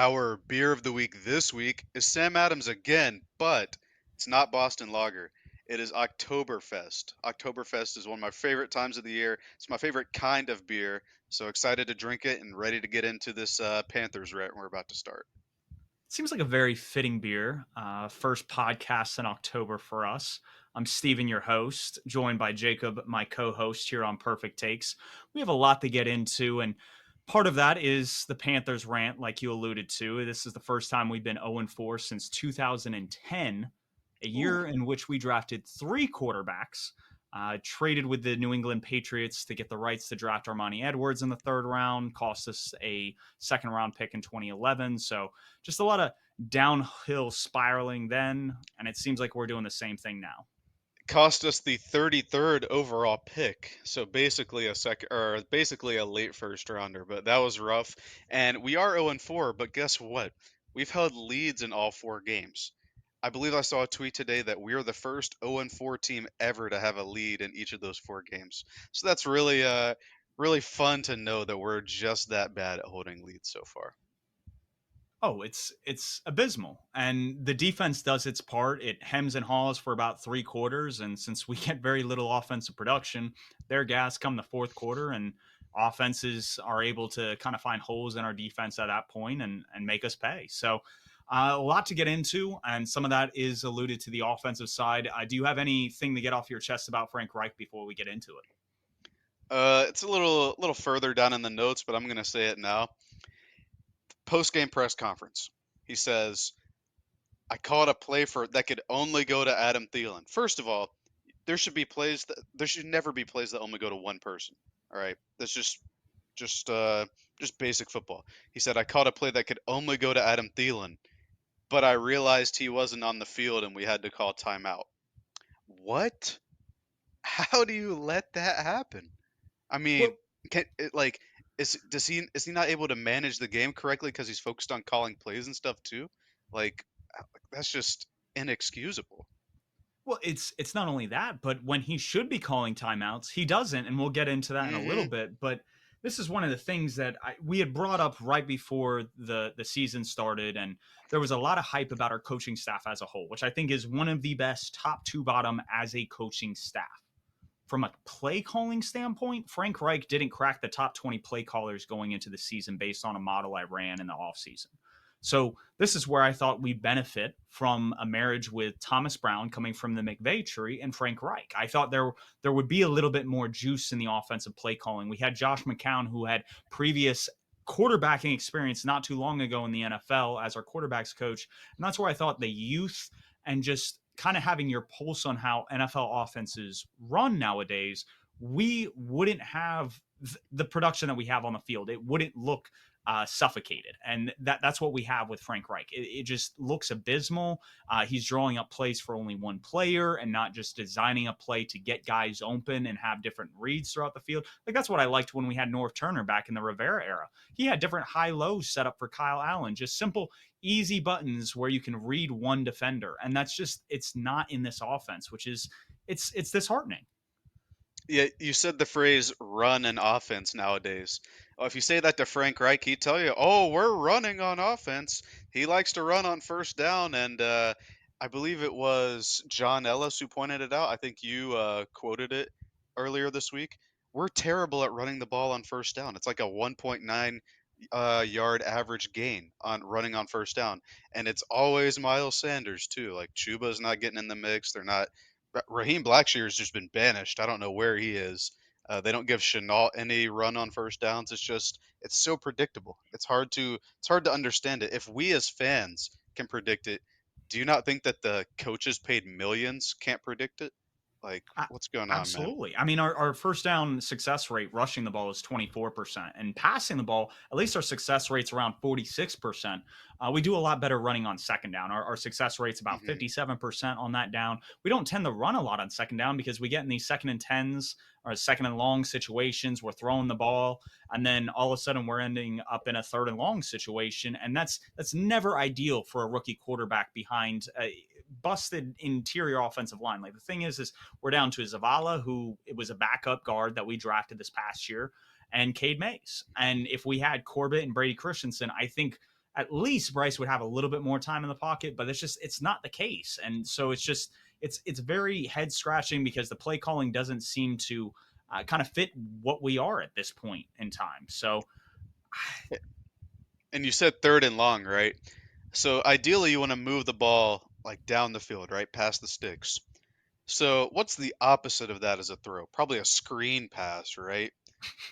Our beer of the week this week is Sam Adams again, but it's not Boston Lager. It is Oktoberfest. Oktoberfest is one of my favorite times of the year. It's my favorite kind of beer. So excited to drink it and ready to get into this Panthers rant we're about to start. Seems like a very fitting beer. First podcast in October for us. I'm Steven, your host, joined by Jacob, my co host here on Purrfect Takes. We have a lot to get into, and part of that is the Panthers rant, like you alluded to. This is the first time we've been 0-4 since 2010, a Ooh. year in which we drafted three quarterbacks. Traded with the New England Patriots to get the rights to draft Armani Edwards in the third round, cost us a second round pick in 2011. So just a lot of downhill spiraling then, and it seems like we're doing the same thing now. Cost us the 33rd overall pick. So basically a second or basically a late first rounder, but that was rough. And we are 0-4, but guess what? We've held leads in all four games. I believe I saw a tweet today that we are the first 0-4 team ever to have a lead in each of those four games. So that's really fun to know that we're just that bad at holding leads so far. Oh, it's abysmal. And the defense does its part. It hems and haws for about three quarters. And since we get very little offensive production, their gas come the fourth quarter, and offenses are able to kind of find holes in our defense at that point and make us pay. So a lot to get into, and some of that is alluded to the offensive side. Do you have anything to get off your chest about Frank Reich before we get into it? It's a little further down in the notes, but I'm gonna say it now. Post game press conference. He says, I called a play for that could only go to Adam Thielen. First of all, there should never be plays that only go to one person. All right, that's just uh just basic football. He said I called a play that could only go to Adam Thielen, but I realized he wasn't on the field and we had to call timeout. What? How do you let that happen? I mean, Well, can it, like is he not able to manage the game correctly because he's focused on calling plays and stuff too? Like that's just inexcusable. it's not only that, but when he should be calling timeouts, he doesn't, and we'll get into that in a little Hmm. bit. But this is one of the things that we had brought up right before the season started, and there was a lot of hype about our coaching staff as a whole, which I think is one of the best top to bottom as a coaching staff. From a play calling standpoint, Frank Reich didn't crack the top 20 play callers going into the season based on a model I ran in the offseason. So this is where I thought we benefit from a marriage with Thomas Brown coming from the McVay tree and Frank Reich. I thought there would be a little bit more juice in the offensive play calling. We had Josh McCown, who had previous quarterbacking experience not too long ago in the NFL as our quarterbacks coach. And that's where I thought the youth and just kind of having your pulse on how NFL offenses run nowadays, we wouldn't have the production that we have on the field. It wouldn't look suffocated, and that's what we have with Frank Reich. It just looks abysmal. He's drawing up plays for only one player and not just designing a play to get guys open and have different reads throughout the field. Like that's what I liked when we had North Turner back in the Rivera era. He had different high lows set up for Kyle Allen, just simple easy buttons where you can read one defender, and that's just it's not in this offense, which is it's disheartening. Yeah, you said the phrase "run an offense" nowadays. If you say that to Frank Reich, he'd tell you, "Oh, we're running on offense." He likes to run on first down, and I believe it was John Ellis who pointed it out. I think you quoted it earlier this week. We're terrible at running the ball on first down. It's like a 1.9 yard average gain on running on first down, and it's always Miles Sanders too. Like Chuba's not getting in the mix. They're not. Raheem Blackshear's just been banished. I don't know where he is. They don't give Chenault any run on first downs. It's so predictable. It's hard to understand it. If we as fans can predict it, do you not think that the coaches paid millions can't predict it? Like, what's going on, man? Absolutely. I mean, our first down success rate rushing the ball is 24%, and passing the ball, at least our success rate's around 46%. We do a lot better running on second down. Our success rate's about Hmm. 57% on that down. We don't tend to run a lot on second down because we get in these second and tens or second and long situations. We're throwing the ball, and then all of a sudden we're ending up in a third and long situation, and that's never ideal for a rookie quarterback behind a busted interior offensive line. Like the thing is we're down to Zavala, who it was a backup guard that we drafted this past year, and Cade Mays. And if we had Corbett and Brady Christensen, I think at least Bryce would have a little bit more time in the pocket, but it's not the case. And so it's very head scratching because the play calling doesn't seem to kind of fit what we are at this point in time. So And you said third and long, right? So ideally, you want to move the ball like down the field, right, past the sticks. So what's the opposite of that as a throw? Probably a screen pass, right?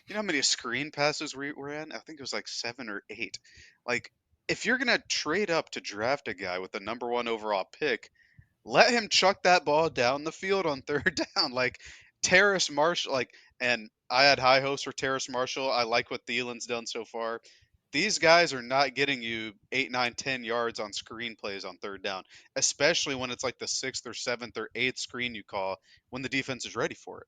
You know how many screen passes we were in? I think it was like 7 or 8. Like, if you're gonna trade up to draft a guy with the number one overall pick, let him chuck that ball down the field on third down. Like Terrace Marshall, and I had high hopes for Terrace Marshall. I like what Thielen's done so far. These guys are not getting you 8, 9, 10 yards on screen plays on third down, especially when it's like the sixth or seventh or eighth screen you call when the defense is ready for it.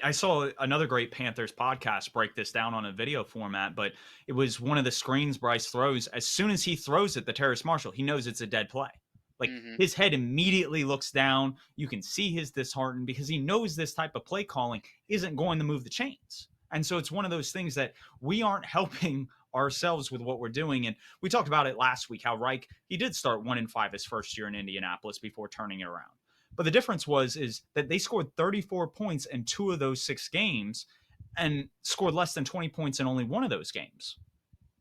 I saw another great Panthers podcast break this down on a video format, but it was one of the screens Bryce throws. As soon as he throws it, the Terrace Marshall, he knows it's a dead play. Like Hmm. his head immediately looks down. You can see his disheartened because he knows this type of play calling isn't going to move the chains. And so it's one of those things that we aren't helping ourselves with what we're doing. And we talked about it last week how Reich, he did start 1-5 his first year in Indianapolis before turning it around. But the difference is that they scored 34 points in 2 of those 6 games and scored less than 20 points in only one of those games.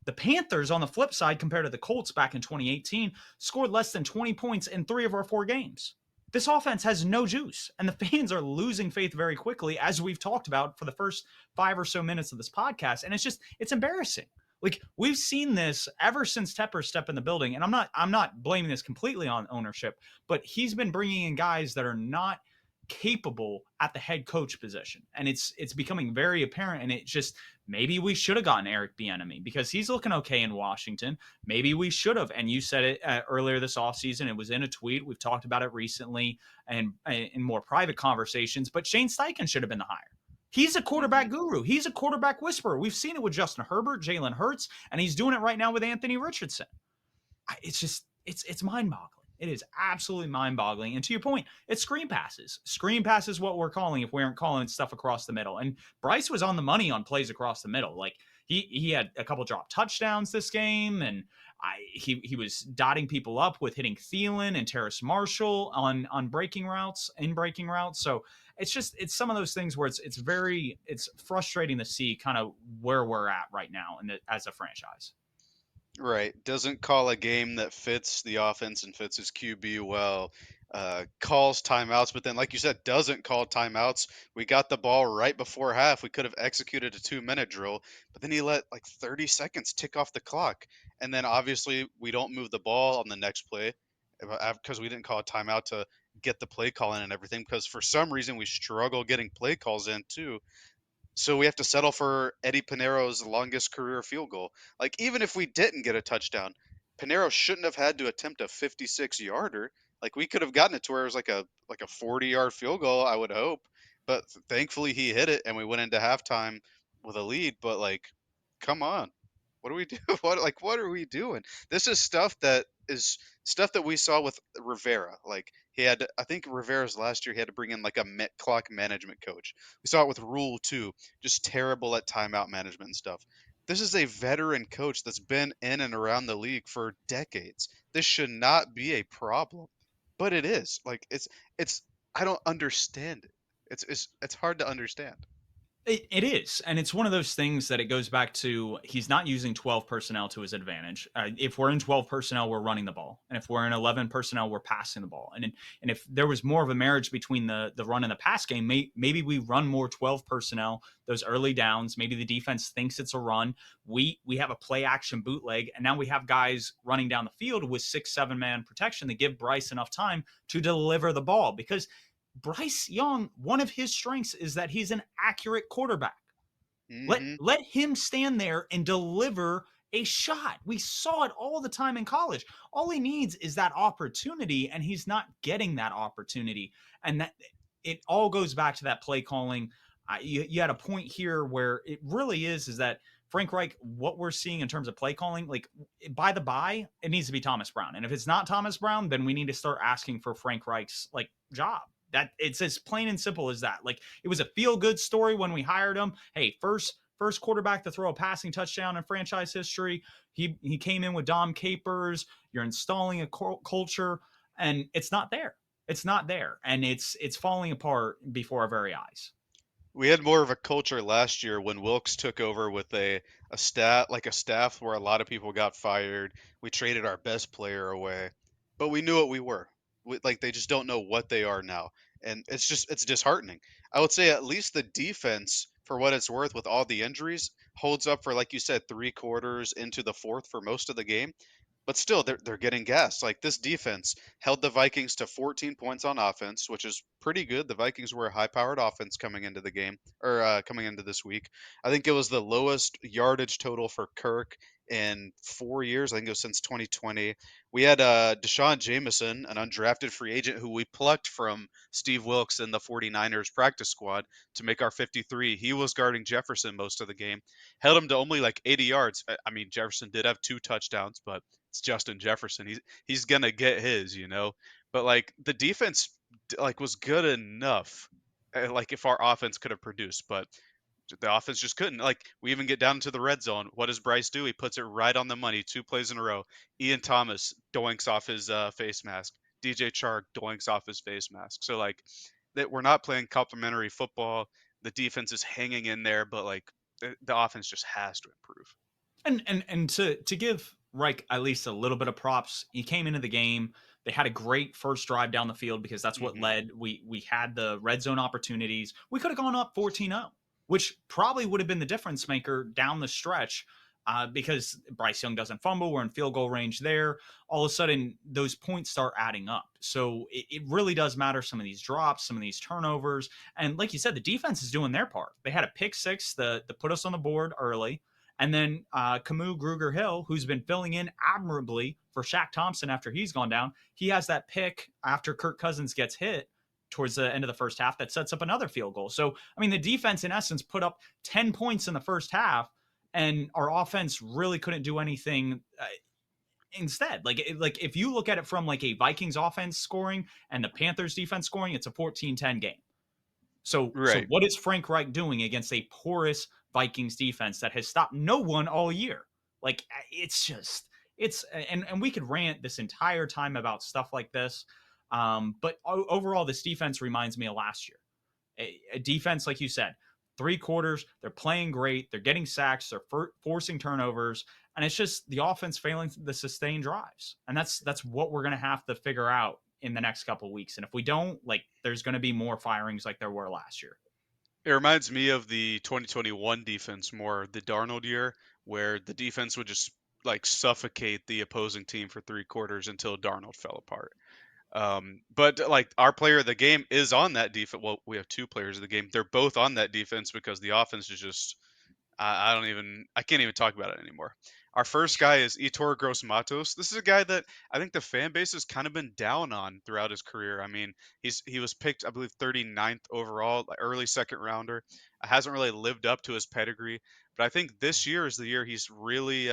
The Panthers, on the flip side, compared to the Colts back in 2018, scored less than 20 points in 3 of our 4 games. This offense has no juice, and the fans are losing faith very quickly, as we've talked about for the first 5 or so minutes of this podcast. And it's embarrassing. Like we've seen this ever since Tepper stepped in the building, and I'm not blaming this completely on ownership, but he's been bringing in guys that are not capable at the head coach position, and it's becoming very apparent. And it just maybe we should have gotten Eric Bieniemy because he's looking okay in Washington. Maybe we should have, and you said it earlier this offseason. It was in a tweet. We've talked about it recently and in more private conversations. But Shane Steichen should have been the hire. He's a quarterback Hmm. guru. He's a quarterback whisperer. We've seen it with Justin Herbert, Jalen Hurts, and he's doing it right now with Anthony Richardson. It's mind boggling. It is absolutely mind boggling. And to your point, it's screen passes. Screen passes what we're calling if we aren't calling stuff across the middle. And Bryce was on the money on plays across the middle. Like he had a couple drop touchdowns this game, and he was dotting people up with hitting Thielen and Terrace Marshall on breaking routes, in breaking routes. So it's some of those things where it's frustrating to see kind of where we're at right now as a franchise. Right. Doesn't call a game that fits the offense and fits his QB well. Calls timeouts, but then, like you said, doesn't call timeouts. We got the ball right before half. We could have executed a 2-minute drill, but then he let like 30 seconds tick off the clock. And then obviously we don't move the ball on the next play because we didn't call a timeout to get the play call in and everything. Because for some reason we struggle getting play calls in too. So we have to settle for Eddie Pinero's longest career field goal. Like even if we didn't get a touchdown, Pinero shouldn't have had to attempt a 56-yarder. Like we could have gotten it to where it was like a 40-yard field goal, I would hope. But thankfully he hit it and we went into halftime with a lead, but like come on. What do we do? What are we doing? This is stuff that we saw with Rivera. Like he had, I think Rivera's last year he had to bring in like a clock management coach. We saw it with Rule too, just terrible at timeout management and stuff. This is a veteran coach that's been in and around the league for decades. This should not be a problem, but it is. Like it's I don't understand it. It's hard to understand. It is. And it's one of those things that it goes back to he's not using 12 personnel to his advantage. If we're in 12 personnel, we're running the ball. And if we're in 11 personnel, we're passing the ball. And if there was more of a marriage between the run and the pass game, maybe we run more 12 personnel, those early downs. Maybe the defense thinks it's a run. We have a play action bootleg. And now we have guys running down the field with 6, 7 man protection to give Bryce enough time to deliver the ball. Because Bryce Young, one of his strengths is that he's an accurate quarterback. Let Hmm. let him stand there and deliver a shot. We saw it all the time in college. All he needs is that opportunity, and he's not getting that opportunity. And that it all goes back to that play calling. You had a point here where it really is that Frank Reich, what we're seeing in terms of play calling, like by the by, it needs to be Thomas Brown. And if it's not Thomas Brown, then we need to start asking for Frank Reich's like job. That it's as plain and simple as that. Like it was a feel good story when we hired him. Hey, first first quarterback to throw a passing touchdown in franchise history. He came in with Dom Capers. You're installing a culture, and it's not there. It's not there, and it's falling apart before our very eyes. We had more of a culture last year when Wilkes took over with a staff where a lot of people got fired. We traded our best player away, but we knew what we were. Like they just don't know what they are now, and it's disheartening. I would say at least the defense, for what it's worth, with all the injuries, holds up for like you said, 3 quarters into the fourth for most of the game. But still, they're getting gas. Like this defense held the Vikings to 14 points on offense, which is pretty good. The Vikings were a high-powered offense coming into the game or coming into this week. I think it was the lowest yardage total for Kirk in 4 years. I think it was since 2020. We had Deshaun Jameson, an undrafted free agent who we plucked from Steve Wilkes in the 49ers practice squad to make our 53. He was guarding Jefferson most of the game, held him to only like 80 yards. I mean, Jefferson did have 2 touchdowns, but it's Justin Jefferson. He's gonna get his. But like the defense, like was good enough. Like if our offense could have produced, but the offense just couldn't. Like we even get down to the red zone. What does Bryce do? He puts it right on the money. 2 plays in a row. Ian Thomas doinks off his face mask. DJ Chark doinks off his face mask. So like that we're not playing complimentary football. The defense is hanging in there, but like the offense just has to improve. And to give Reich at least a little bit of props, he came into the game. They had a great first drive down the field because that's what Hmm. led. We had the red zone opportunities. We could have gone up 14-0, which probably would have been the difference maker down the stretch. Because Bryce Young doesn't fumble, we're in field goal range there. All of a sudden, those points start adding up. So it really does matter. Some of these drops, some of these turnovers, and like you said, the defense is doing their part. They had a pick six to put us on the board early. And then Camus Gruger Hill, who's been filling in admirably for Shaq Thompson after he's gone down, he has that pick after Kirk Cousins gets hit towards the end of the first half that sets up another field goal. So, I mean, the defense, in essence, put up 10 points in the first half, and our offense really couldn't do anything instead. Like if you look at it from like a Vikings offense scoring and the Panthers defense scoring, it's a 14-10 game. So Right. what is Frank Reich doing against a porous Vikings defense that has stopped no one all year? Like it's just it's and we could rant this entire time about stuff like this. But overall, this defense reminds me of last year. A defense, like you said, 3 quarters, they're playing great, they're getting sacks, they're forcing turnovers, and it's just the offense failing the sustained drives. And that's what we're gonna have to figure out in the next couple of weeks. And if we don't, like, there's going to be more firings like there were last year. It reminds me of the 2021 defense more, the Darnold year, where the defense would just like suffocate the opposing team for 3 quarters until Darnold fell apart. But like our player of the game is on that defense. Well, we have 2 players of the game. They're both on that defense because the offense is just I can't even talk about it anymore. Our first guy is Itor Gross Matos. This is a guy that I think the fan base has kind of been down on throughout his career. I mean, he was picked, I believe, 39th overall, like early second rounder. Hasn't really lived up to his pedigree, but I think this year is the year he's really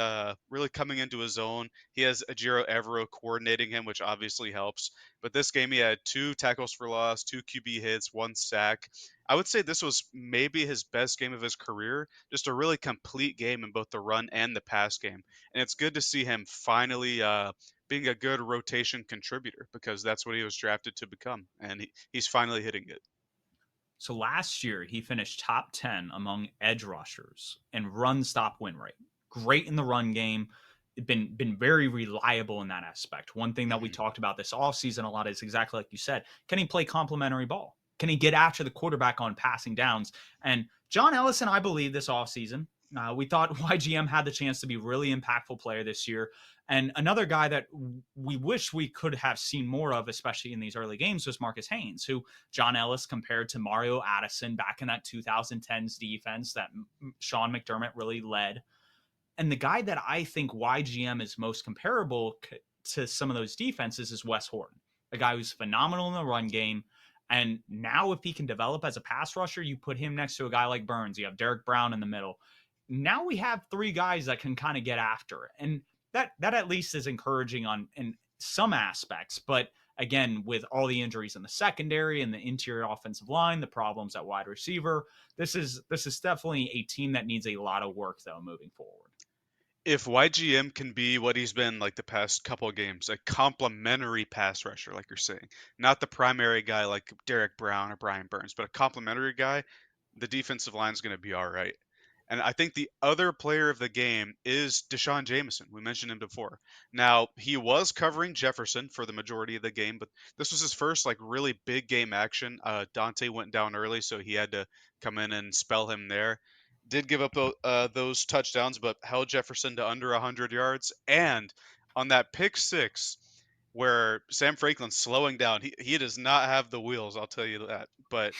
coming into his own. He has Ajiro Evero coordinating him, which obviously helps. But this game, he had 2 tackles for loss, 2 QB hits, 1 sack. I would say this was maybe his best game of his career, just a really complete game in both the run and the pass game. And it's good to see him finally being a good rotation contributor because that's what he was drafted to become. And he's finally hitting it. So last year, he finished top 10 among edge rushers and run stop win rate. Great in the run game. Been very reliable in that aspect. One thing that we Hmm. talked about this offseason a lot is exactly like you said. Can he play complementary ball? Can he get after the quarterback on passing downs? And John Ellison, I believe, this offseason, we thought YGM had the chance to be really impactful player this year. And another guy that we wish we could have seen more of, especially in these early games, was Marcus Haynes, who John Ellis compared to Mario Addison back in that 2010s defense that Sean McDermott really led. And the guy that I think YGM is most comparable to some of those defenses is Wes Horton, a guy who's phenomenal in the run game. And now, if he can develop as a pass rusher, you put him next to a guy like Burns. You have Derek Brown in the middle. Now we have 3 guys that can kind of get after it. And that at least is encouraging on in some aspects. But again, with all the injuries in the secondary and the interior offensive line, the problems at wide receiver, this is definitely a team that needs a lot of work though moving forward. If YGM can be what he's been like the past couple of games, a complementary pass rusher, like you're saying, not the primary guy like Derek Brown or Brian Burns, but a complementary guy, the defensive line is going to be all right. And I think the other player of the game is Deshaun Jameson. We mentioned him before. Now, he was covering Jefferson for the majority of the game, but this was his first like really big game action. Dante went down early, so he had to come in and spell him there. Did give up those touchdowns, but held Jefferson to under 100 yards. And on that pick six, where Sam Franklin's slowing down, he does not have the wheels, I'll tell you that. But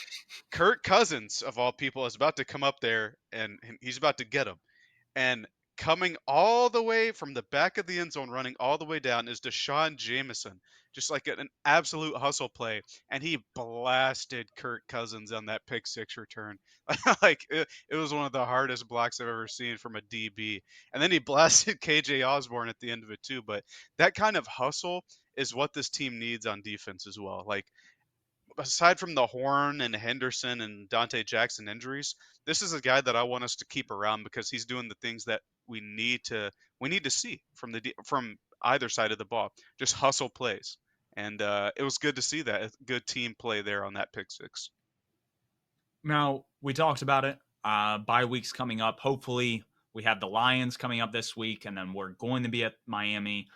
Kirk Cousins, of all people, is about to come up there and he's about to get him. And coming all the way from the back of the end zone, running all the way down, is Deshaun Jameson. Just like an absolute hustle play. And he blasted Kirk Cousins on that pick six return. Like, it was one of the hardest blocks I've ever seen from a DB. And then he blasted KJ Osborne at the end of it, too. But that kind of hustle is what this team needs on defense as well. Like, aside from the Horn and Henderson and Dante Jackson injuries, this is a guy that I want us to keep around because he's doing the things that we need to see from from either side of the ball. Just hustle plays, and it was good to see that good team play there on that pick six. Now, we talked about it. Bye weeks coming up. Hopefully, we have the Lions coming up this week, and then we're going to be at Miami.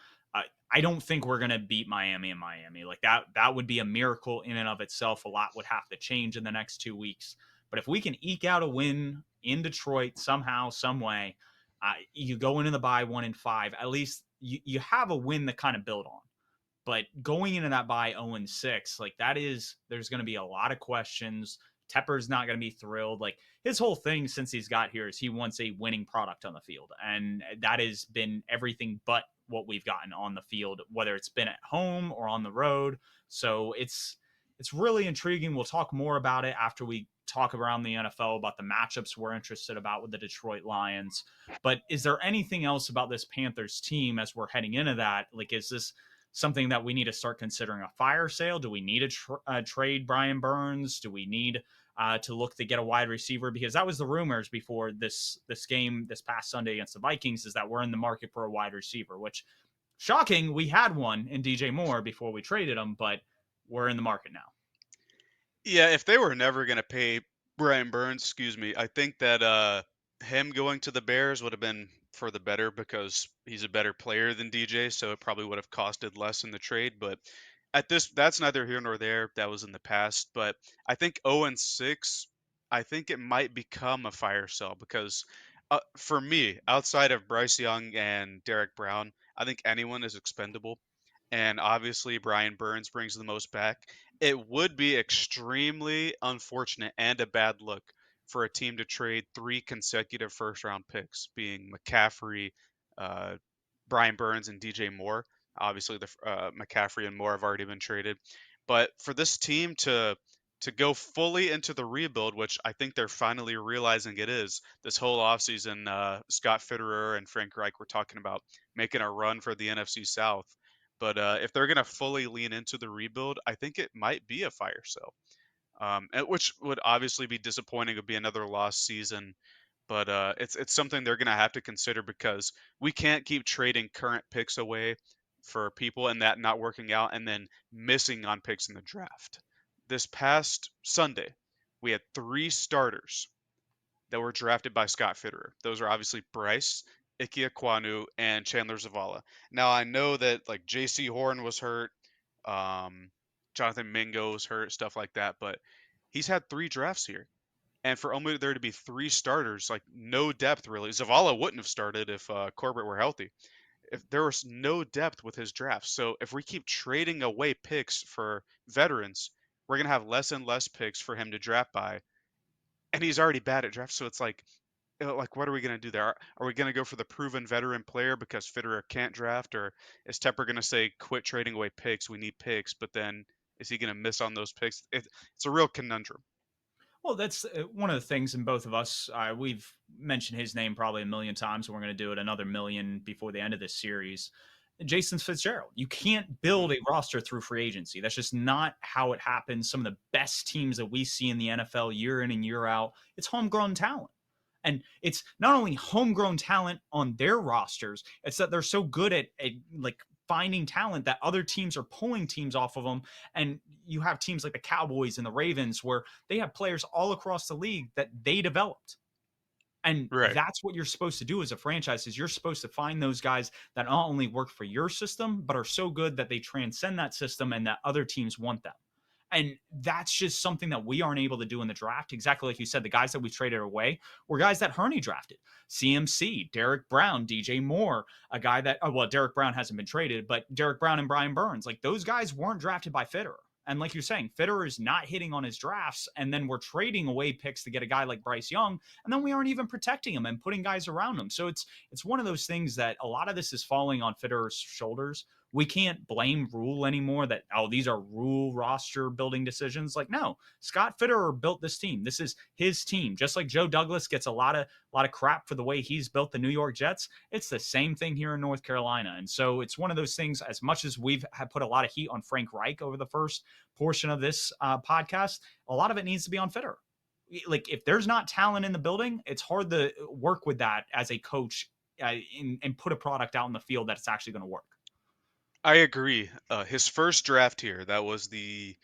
I don't think we're going to beat Miami in Miami. Like that would be a miracle in and of itself. A lot would have to change in the next 2 weeks. But if we can eke out a win in Detroit somehow, some way, you go into the bye 1-5. At least you have a win to kind of build on. But going into that by 0-6, like there's going to be a lot of questions. Tepper's not going to be thrilled. Like his whole thing since he's got here is he wants a winning product on the field. And that has been everything but what we've gotten on the field, whether it's been at home or on the road. So it's really intriguing. We'll talk more about it after we talk around the NFL about the matchups we're interested about with the Detroit Lions. But is there anything else about this Panthers team as we're heading into that? Like, is this something that we need to start considering a fire sale? Do we need to trade Brian Burns? Do we need to look to get a wide receiver? Because that was the rumors before this game this past Sunday against the Vikings, is that we're in the market for a wide receiver, which shocking. We had one in DJ Moore before we traded him, but we're in the market now. Yeah, if they were never going to pay Brian Burns, excuse me, I think that him going to the Bears would have been for the better because he's a better player than DJ, so it probably would have costed less in the trade. But that's neither here nor there. That was in the past. But I think 0-6, I think it might become a fire sale because for me, outside of Bryce Young and Derek Brown, I think anyone is expendable. And obviously, Brian Burns brings the most back. It would be extremely unfortunate and a bad look for a team to trade three consecutive first round picks, being McCaffrey, uh, Brian Burns, and DJ Moore. Obviously, the McCaffrey and Moore have already been traded, but for this team to go fully into the rebuild, which I think they're finally realizing it is this whole offseason, Scott Fitterer and Frank Reich were talking about making a run for the NFC South. But if they're going to fully lean into the rebuild, I think it might be a fire sale, which would obviously be disappointing. It would be another lost season, but it's something they're going to have to consider because we can't keep trading current picks away for people and that not working out and then missing on picks in the draft. This past Sunday, we had three starters that were drafted by Scott Fitterer. Those are obviously Bryce, Ike Aquanu, and Chandler Zavala. Now I know that like J.C. Horn was hurt, um, Jonathan Mingo was hurt, stuff like that, but he's had three drafts here. And for only there to be three starters, like no depth really. Zavala wouldn't have started if Corbett were healthy. If there was no depth with his draft. So if we keep trading away picks for veterans, we're gonna have less and less picks for him to draft by. And he's already bad at draft, so it's like what are we gonna do there? Are we gonna go for the proven veteran player because Fitterer can't draft, or is Tepper gonna say quit trading away picks? We need picks, but then is he gonna miss on those picks? It's a real conundrum. Well, that's one of the things in both of us. We've mentioned his name probably a million times, and we're going to do it another million before the end of this series. Jason Fitzgerald. You can't Mhm. build a roster through free agency. That's just not how it happens. Some of the best teams that we see in the NFL year in and year out, it's homegrown talent. And it's not only homegrown talent on their rosters, it's that they're so good at like finding talent that other teams are pulling teams off of them. And you have teams like the Cowboys and the Ravens where they have players all across the league that they developed. And Right. that's what you're supposed to do as a franchise is you're supposed to find those guys that not only work for your system, but are so good that they transcend that system and that other teams want them. And that's just something that we aren't able to do in the draft. Exactly like you said, the guys that we traded away were guys that Herney drafted. CMC, Derek Brown, DJ Moore, a guy that, oh, well, Derek Brown hasn't been traded, but Derek Brown and Brian Burns, like those guys weren't drafted by Fitterer. And like you're saying, Fitterer is not hitting on his drafts. And then we're trading away picks to get a guy like Bryce Young. And then we aren't even protecting him and putting guys around him. So it's one of those things that a lot of this is falling on Fitterer's shoulders. We can't blame Rule anymore that, oh, these are Rule roster building decisions. Like, no, Scott Fitterer built this team. This is his team. Just like Joe Douglas gets a lot of crap for the way he's built the New York Jets, it's the same thing here in North Carolina. And so it's one of those things, as much as we've had put a lot of heat on Frank Reich over the first portion of this podcast, a lot of it needs to be on Fitterer. Like, if there's not talent in the building, it's hard to work with that as a coach and put a product out in the field that's actually going to work. I agree. His first draft here, that was I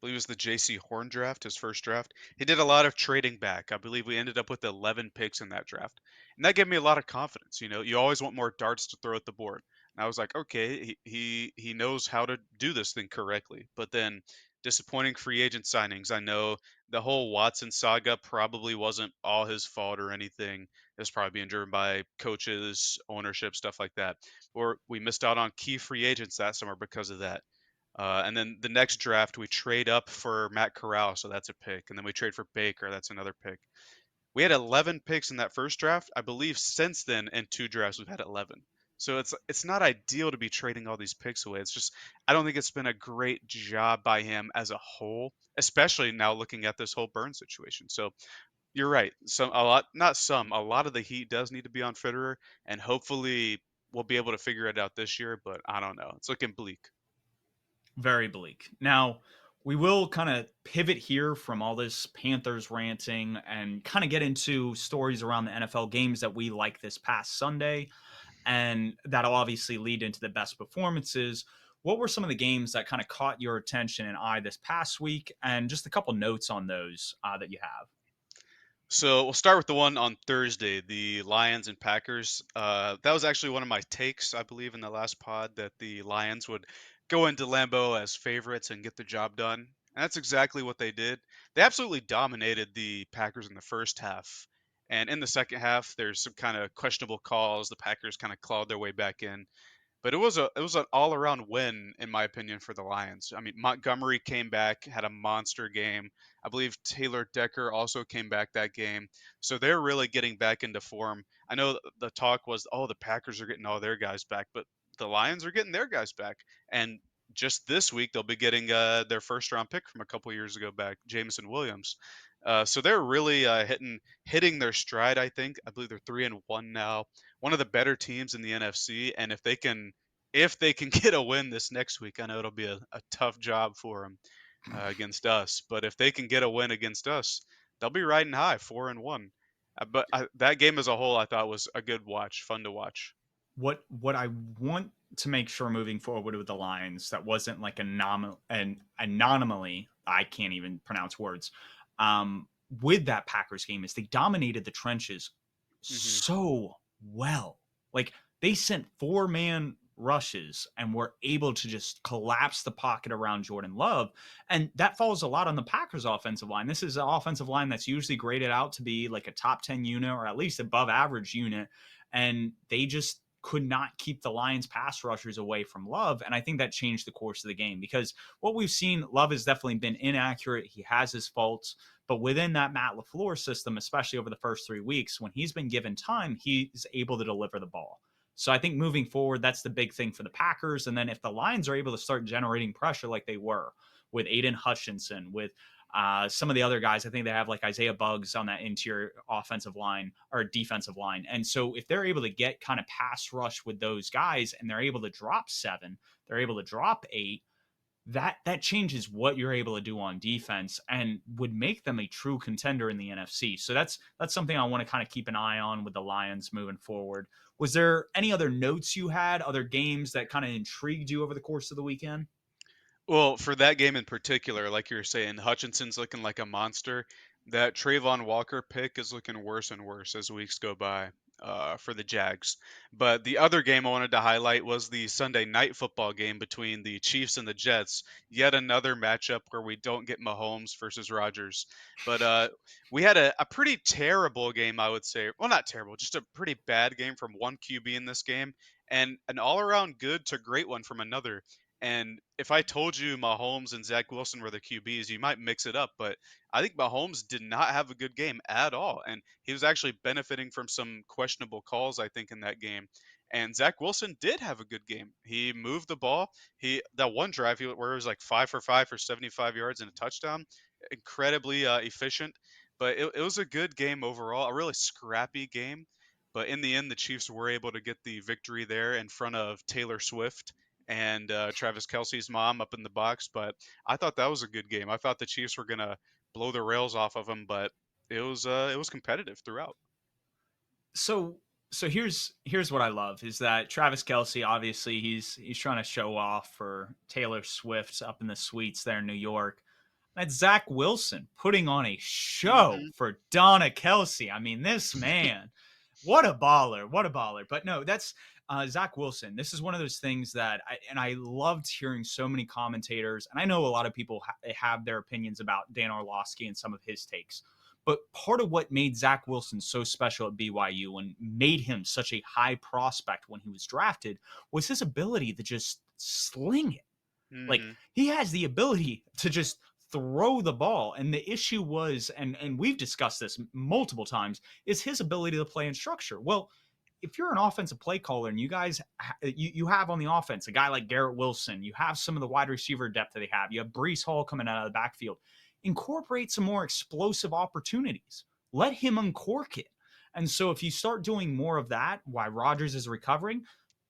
believe it was the J.C. Horn draft, his first draft. He did a lot of trading back. I believe we ended up with 11 picks in that draft. And that gave me a lot of confidence. You know, you always want more darts to throw at the board. And I was like, okay, he knows how to do this thing correctly. But then disappointing free agent signings. I know the whole Watson saga probably wasn't all his fault or anything. It was probably being driven by coaches, ownership, stuff like that. Or we missed out on key free agents that summer because of that. And then the next draft, we trade up for Matt Corral, so that's a pick. And then we trade for Baker, that's another pick. We had 11 picks in that first draft. I believe since then, in two drafts, we've had 11. So it's not ideal to be trading all these picks away. It's just I don't think it's been a great job by him as a whole, especially now looking at this whole Burn situation. So you're right. A lot of the heat does need to be on Fitterer, and hopefully we'll be able to figure it out this year. But I don't know. It's looking bleak. Very bleak. Now, we will kind of pivot here from all this Panthers ranting and kind of get into stories around the NFL games that we like this past Sunday. And that'll obviously lead into the best performances. What were some of the games that kind of caught your attention and eye this past week? And just a couple notes on those that you have. So we'll start with the one on Thursday, the Lions and Packers. That was actually one of my takes, I believe, in the last pod that the Lions would go into Lambeau as favorites and get the job done. And that's exactly what they did. They absolutely dominated the Packers in the first half. And in the second half, there's some kind of questionable calls. The Packers kind of clawed their way back in. But it was an all around win in my opinion for the Lions. I mean, Montgomery came back, had a monster game. I believe Taylor Decker also came back that game. So they're really getting back into form. I know the talk was, oh, the Packers are getting all their guys back, but the Lions are getting their guys back. And just this week they'll be getting their first round pick from a couple years ago back, Jameson Williams. So they're really hitting their stride. I believe they're 3-1 now, one of the better teams in the NFC. And if they can get a win this next week, I know it'll be a tough job for them against us. But if they can get a win against us, they'll be riding high, 4-1. That game as a whole, I thought was a good watch, fun to watch. What I want to make sure moving forward with the Lions that wasn't like an anomaly. I can't even pronounce words. Um, with that Packers game is they dominated the trenches Hmm. so well. Like they sent 4-man rushes and were able to just collapse the pocket around Jordan Love. And that falls a lot on the Packers offensive line. This is an offensive line that's usually graded out to be like a top 10 unit or at least above average unit. And they just could not keep the Lions pass rushers away from Love. And I think that changed the course of the game because what we've seen, Love has definitely been inaccurate. He has his faults. But within that Matt LaFleur system, especially over the first 3 weeks, when he's been given time, he's able to deliver the ball. So I think moving forward, that's the big thing for the Packers. And then if the Lions are able to start generating pressure like they were with Aiden Hutchinson, with Some of the other guys, I think they have like Isaiah Buggs on that interior offensive line or defensive line. And so if they're able to get kind of pass rush with those guys and they're able to drop 7, they're able to drop 8, that changes what you're able to do on defense and would make them a true contender in the NFC. So that's something I want to kind of keep an eye on with the Lions moving forward. Was there any other notes you had, other games that kind of intrigued you over the course of the weekend? Well, for that game in particular, like you were saying, Hutchinson's looking like a monster. That Trayvon Walker pick is looking worse and worse as weeks go by for the Jags. But the other game I wanted to highlight was the Sunday night football game between the Chiefs and the Jets. Yet another matchup where we don't get Mahomes versus Rodgers. But we had a pretty terrible game, I would say. Well, not terrible, just a pretty bad game from one QB in this game, and an all around good to great one from another. And if I told you Mahomes and Zach Wilson were the QBs, you might mix it up. But I think Mahomes did not have a good game at all. And he was actually benefiting from some questionable calls, I think, in that game. And Zach Wilson did have a good game. He moved the ball. That one drive where it was like 5 for 5 for 75 yards and a touchdown, incredibly efficient. But it was a good game overall, a really scrappy game. But in the end, the Chiefs were able to get the victory there in front of Taylor Swift and Travis Kelsey's mom up in the box. But I thought that was a good game. I thought the Chiefs were gonna blow the rails off of them, but it was competitive throughout. So here's what I love is that Travis Kelsey, obviously he's trying to show off for Taylor Swift up in the suites there in New York. That's Zach Wilson putting on a show Hmm. for Donna Kelsey. I mean, this man, what a baller, what a baller. But no, that's Zach Wilson. This is one of those things that I loved hearing so many commentators, and I know a lot of people have their opinions about Dan Orlovsky and some of his takes. But part of what made Zach Wilson so special at BYU and made him such a high prospect when he was drafted was his ability to just sling it. Like Hmm. he has the ability to just throw the ball. And the issue was, and we've discussed this multiple times, is his ability to play in structure. Well, if you're an offensive play caller and you guys you have on the offense a guy like Garrett Wilson, you have some of the wide receiver depth that they have, you have Brees Hall coming out of the backfield, incorporate some more explosive opportunities. Let him uncork it. And so if you start doing more of that while Rodgers is recovering,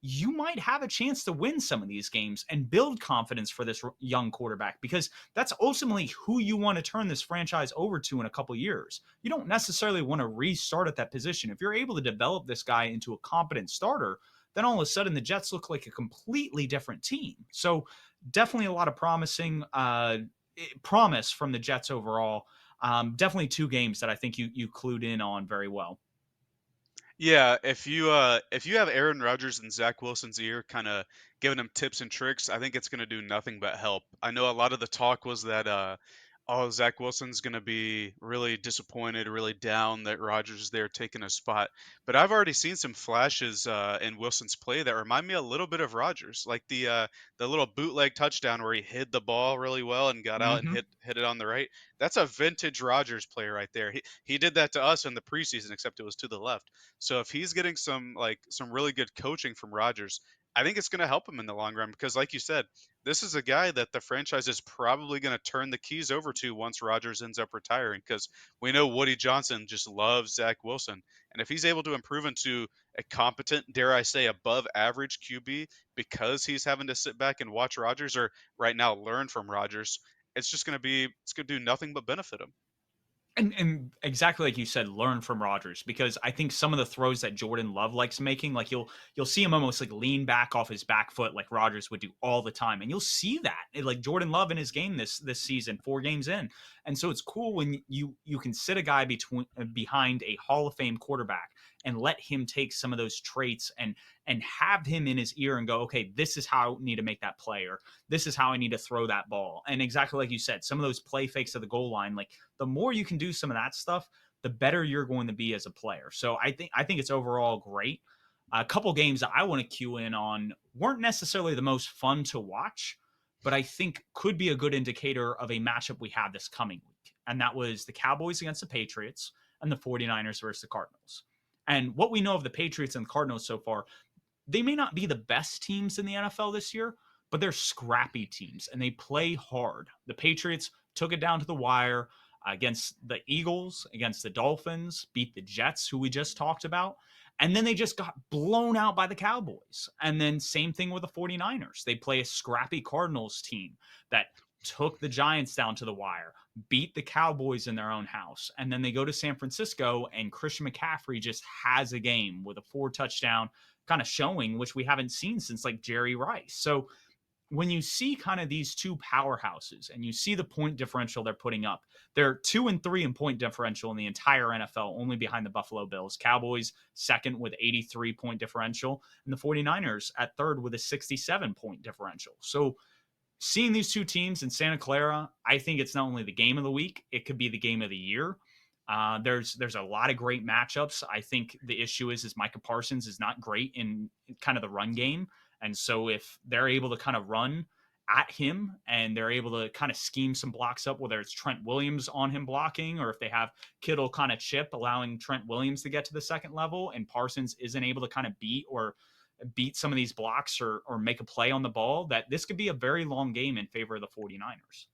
you might have a chance to win some of these games and build confidence for this young quarterback because that's ultimately who you want to turn this franchise over to in a couple years. You don't necessarily want to restart at that position. If you're able to develop this guy into a competent starter, then all of a sudden the Jets look like a completely different team. So definitely a lot of promise from the Jets overall. Definitely two games that I think you clued in on very well. Yeah, if you have Aaron Rodgers and Zach Wilson's ear, kind of giving him tips and tricks, I think it's going to do nothing but help. I know a lot of the talk was that oh, Zach Wilson's going to be really disappointed, really down that Rodgers is there taking a spot. But I've already seen some flashes in Wilson's play that remind me a little bit of Rodgers, like the little bootleg touchdown where he hid the ball really well and got out and Mm-hmm. hit it on the right. That's a vintage Rodgers play right there. He did that to us in the preseason, except it was to the left. So if he's getting some really good coaching from Rodgers, I think it's going to help him in the long run because, like you said, this is a guy that the franchise is probably going to turn the keys over to once Rodgers ends up retiring because we know Woody Johnson just loves Zach Wilson. And if he's able to improve into a competent, dare I say, above average QB because he's having to sit back and watch Rodgers or right now learn from Rodgers, it's going to do nothing but benefit him. And exactly like you said, learn from Rodgers because I think some of the throws that Jordan Love likes making, like you'll see him almost like lean back off his back foot like Rodgers would do all the time, and you'll see that like Jordan Love in his game this season, 4 games in, and so it's cool when you can sit a guy behind a Hall of Fame quarterback and let him take some of those traits and have him in his ear and go, okay, this is how I need to make that play, or this is how I need to throw that ball, and exactly like you said, some of those play fakes at the goal line, like the more you can do some of that stuff, the better you're going to be as a player. So I think it's overall great. A couple games that I want to cue in on weren't necessarily the most fun to watch, but I think could be a good indicator of a matchup we have this coming week. And that was the Cowboys against the Patriots and the 49ers versus the Cardinals. And what we know of the Patriots and the Cardinals so far, they may not be the best teams in the NFL this year, but they're scrappy teams and they play hard. The Patriots took it down to the wire against the Eagles, against the Dolphins, beat the Jets, who we just talked about. And then they just got blown out by the Cowboys. And then same thing with the 49ers. They play a scrappy Cardinals team that took the Giants down to the wire, beat the Cowboys in their own house. And then they go to San Francisco, and Christian McCaffrey just has a game with a 4 touchdown kind of showing, which we haven't seen since like Jerry Rice. So when you see kind of these two powerhouses and you see the point differential they're putting up, they're 2 and 3 in point differential in the entire NFL, only behind the Buffalo Bills. Cowboys second with 83 point differential, and the 49ers at third with a 67 point differential. So seeing these two teams in Santa Clara, I think it's not only the game of the week, it could be the game of the year. There's a lot of great matchups. I think the issue is Micah Parsons is not great in kind of the run game, and so if they're able to kind of run at him and they're able to kind of scheme some blocks up, whether it's Trent Williams on him blocking or if they have Kittle kind of chip, allowing Trent Williams to get to the second level, and Parsons isn't able to kind of beat some of these blocks or make a play on the ball, that this could be a very long game in favor of the 49ers.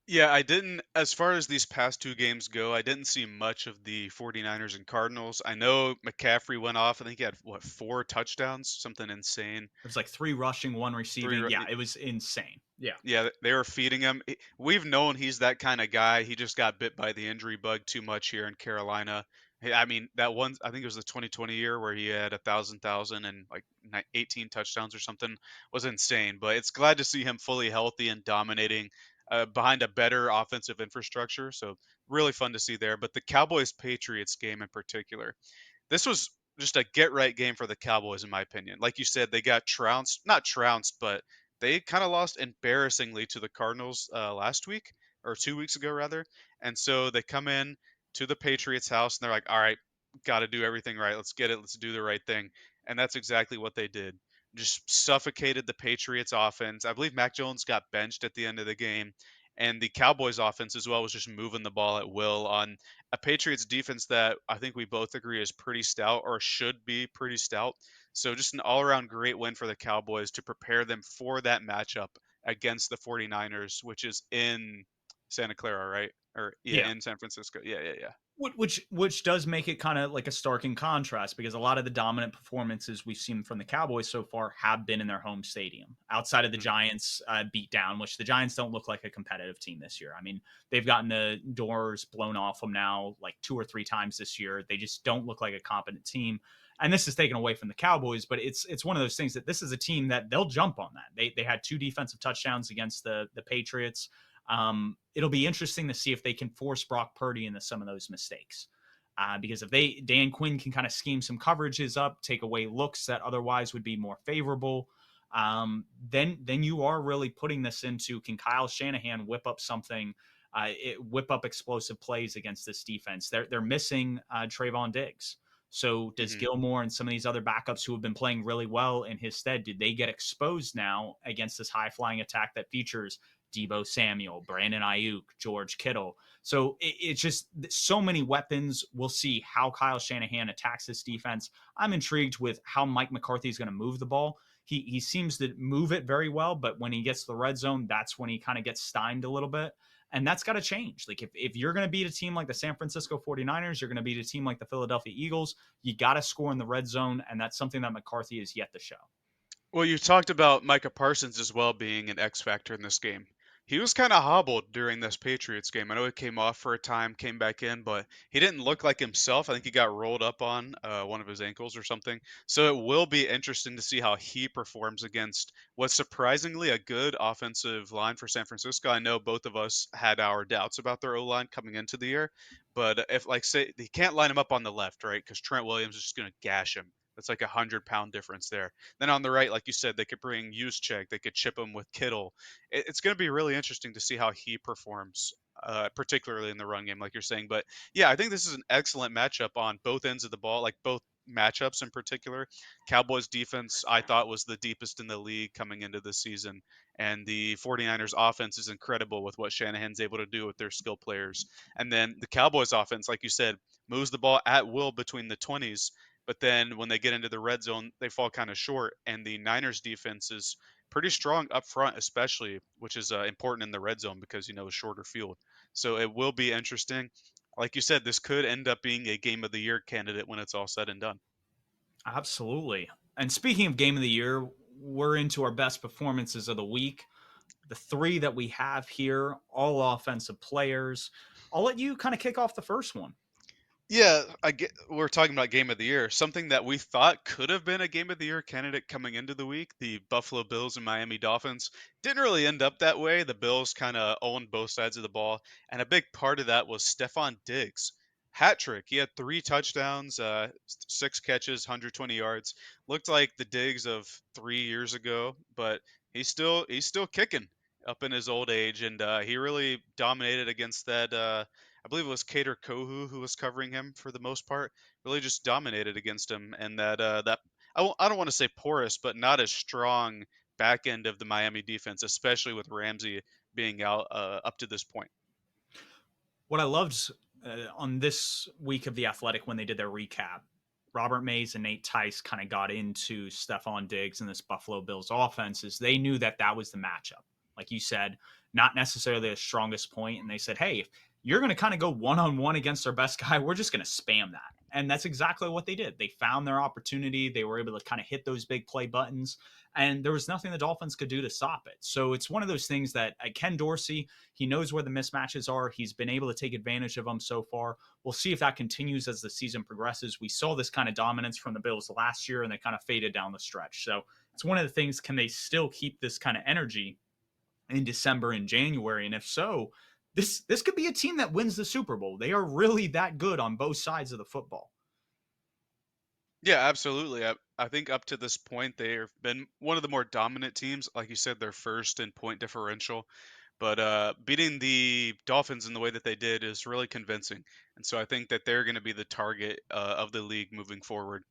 Yeah, I didn't as far as these past 2 games go, I didn't see much of the 49ers and Cardinals. I know McCaffrey went off, I think he had, what, 4 touchdowns? Something insane. It was like 3 rushing, 3 1 receiving. ru Yeah, it was insane. Yeah. Yeah, they were feeding him. We've known he's that kind of guy. He just got bit by the injury bug too much here in Carolina. I mean, that one, I think it was the 2020 year where he had 1,000 and like 18 touchdowns or something, was insane. But it's glad to see him fully healthy and dominating behind a better offensive infrastructure. So really fun to see there. But the Cowboys Patriots game in particular, this was just a get right game for the Cowboys, in my opinion. Like you said, they got trounced, not trounced, but they kind of lost embarrassingly to the Cardinals last week or 2 weeks ago, rather. And so they come in to the Patriots' house and they're like, all right, got to do everything right. Let's get it. Let's do the right thing. And that's exactly what they did. Just suffocated the Patriots' offense. I believe Mac Jones got benched at the end of the game. And the Cowboys' offense as well was just moving the ball at will on a Patriots defense that I think we both agree is pretty stout or should be pretty stout. So just an all-around great win for the Cowboys to prepare them for that matchup against the 49ers, which is in Santa Clara, right? Or yeah, Yeah. in San Francisco. Yeah, yeah, yeah. Which does make it kind of like a stark contrast, because a lot of the dominant performances we've seen from the Cowboys so far have been in their home stadium, outside of the Mhm. Giants beat down, which the Giants don't look like a competitive team this year. I mean, they've gotten the doors blown off them now like 2 or 3 times this year. They just don't look like a competent team. And this is taken away from the Cowboys, but it's one of those things that this is a team that they'll jump on that. They had 2 defensive touchdowns against the Patriots. It'll be interesting to see if they can force Brock Purdy into some of those mistakes. Because if Dan Quinn can kind of scheme some coverages up, take away looks that otherwise would be more favorable, then you are really putting this into, can Kyle Shanahan whip up something, whip up explosive plays against this defense? They're missing Trayvon Diggs. So does Mhm. Gilmore and some of these other backups who have been playing really well in his stead, did they get exposed now against this high flying attack that features Debo Samuel, Brandon Ayuk, George Kittle? So it's just so many weapons. We'll see how Kyle Shanahan attacks this defense. I'm intrigued with how Mike McCarthy is going to move the ball. He seems to move it very well, but when he gets to the red zone, that's when he kind of gets stymied a little bit. And that's got to change. Like if you're going to beat a team like the San Francisco 49ers, you're going to beat a team like the Philadelphia Eagles, you got to score in the red zone. And that's something that McCarthy is yet to show. Well, you talked about Micah Parsons as well being an X factor in this game. He was kind of hobbled during this Patriots game. I know he came off for a time, came back in, but he didn't look like himself. I think he got rolled up on one of his ankles or something. So it will be interesting to see how he performs against what's surprisingly a good offensive line for San Francisco. I know both of us had our doubts about their O line coming into the year, but if, like, say, he can't line him up on the left, right? Because Trent Williams is just going to gash him. That's like 100-pound difference there. Then on the right, like you said, they could bring Juszczyk, they could chip him with Kittle. It's going to be really interesting to see how he performs, particularly in the run game, like you're saying. But yeah, I think this is an excellent matchup on both ends of the ball, like both matchups in particular. Cowboys defense, I thought, was the deepest in the league coming into the season. And the 49ers offense is incredible with what Shanahan's able to do with their skill players. And then the Cowboys offense, like you said, moves the ball at will between the 20s, but then when they get into the red zone, they fall kind of short. And the Niners defense is pretty strong up front, especially, which is important in the red zone because a shorter field. So it will be interesting. Like you said, this could end up being a game of the year candidate when it's all said and done. Absolutely. And speaking of game of the year, we're into our best performances of the week. The three that we have here, all offensive players. I'll let you kind of kick off the first one. Yeah, I get we're talking about game of the year. Something that we thought could have been a game of the year candidate coming into the week, the Buffalo Bills and Miami Dolphins, didn't really end up that way. The Bills kind of owned both sides of the ball, and a big part of that was Stephon Diggs. Hat trick. He had 3 touchdowns, 6 catches, 120 yards. Looked like the Diggs of 3 years ago, but he's still kicking up in his old age, and he really dominated against that. I believe it was Cater Kohu who was covering him for the most part. Really just dominated against him, and that I don't want to say porous, but not as strong back end of the Miami defense, especially with Ramsey being out up to this point. What I loved on this week of The Athletic when they did their recap, Robert Mays and Nate Tice kind of got into Stephon Diggs and this Buffalo Bills offense is they knew that that was the matchup. Like you said, not necessarily the strongest point, and they said, "Hey, if you're going to kind of go one on one against our best guy, we're just going to spam that." And that's exactly what they did. They found their opportunity. They were able to kind of hit those big play buttons, and there was nothing the Dolphins could do to stop it. So it's one of those things that Ken Dorsey, he knows where the mismatches are. He's been able to take advantage of them so far. We'll see if that continues as the season progresses. We saw this kind of dominance from the Bills last year, and they kind of faded down the stretch. So it's one of the things, can they still keep this kind of energy in December and January? And if so, this could be a team that wins the Super Bowl. They are really that good on both sides of the football. Yeah, absolutely. I think up to this point they've been one of the more dominant teams. Like you said, they're first in point differential. But beating the Dolphins in the way that they did is really convincing. And so I think that they're going to be the target of the league moving forward.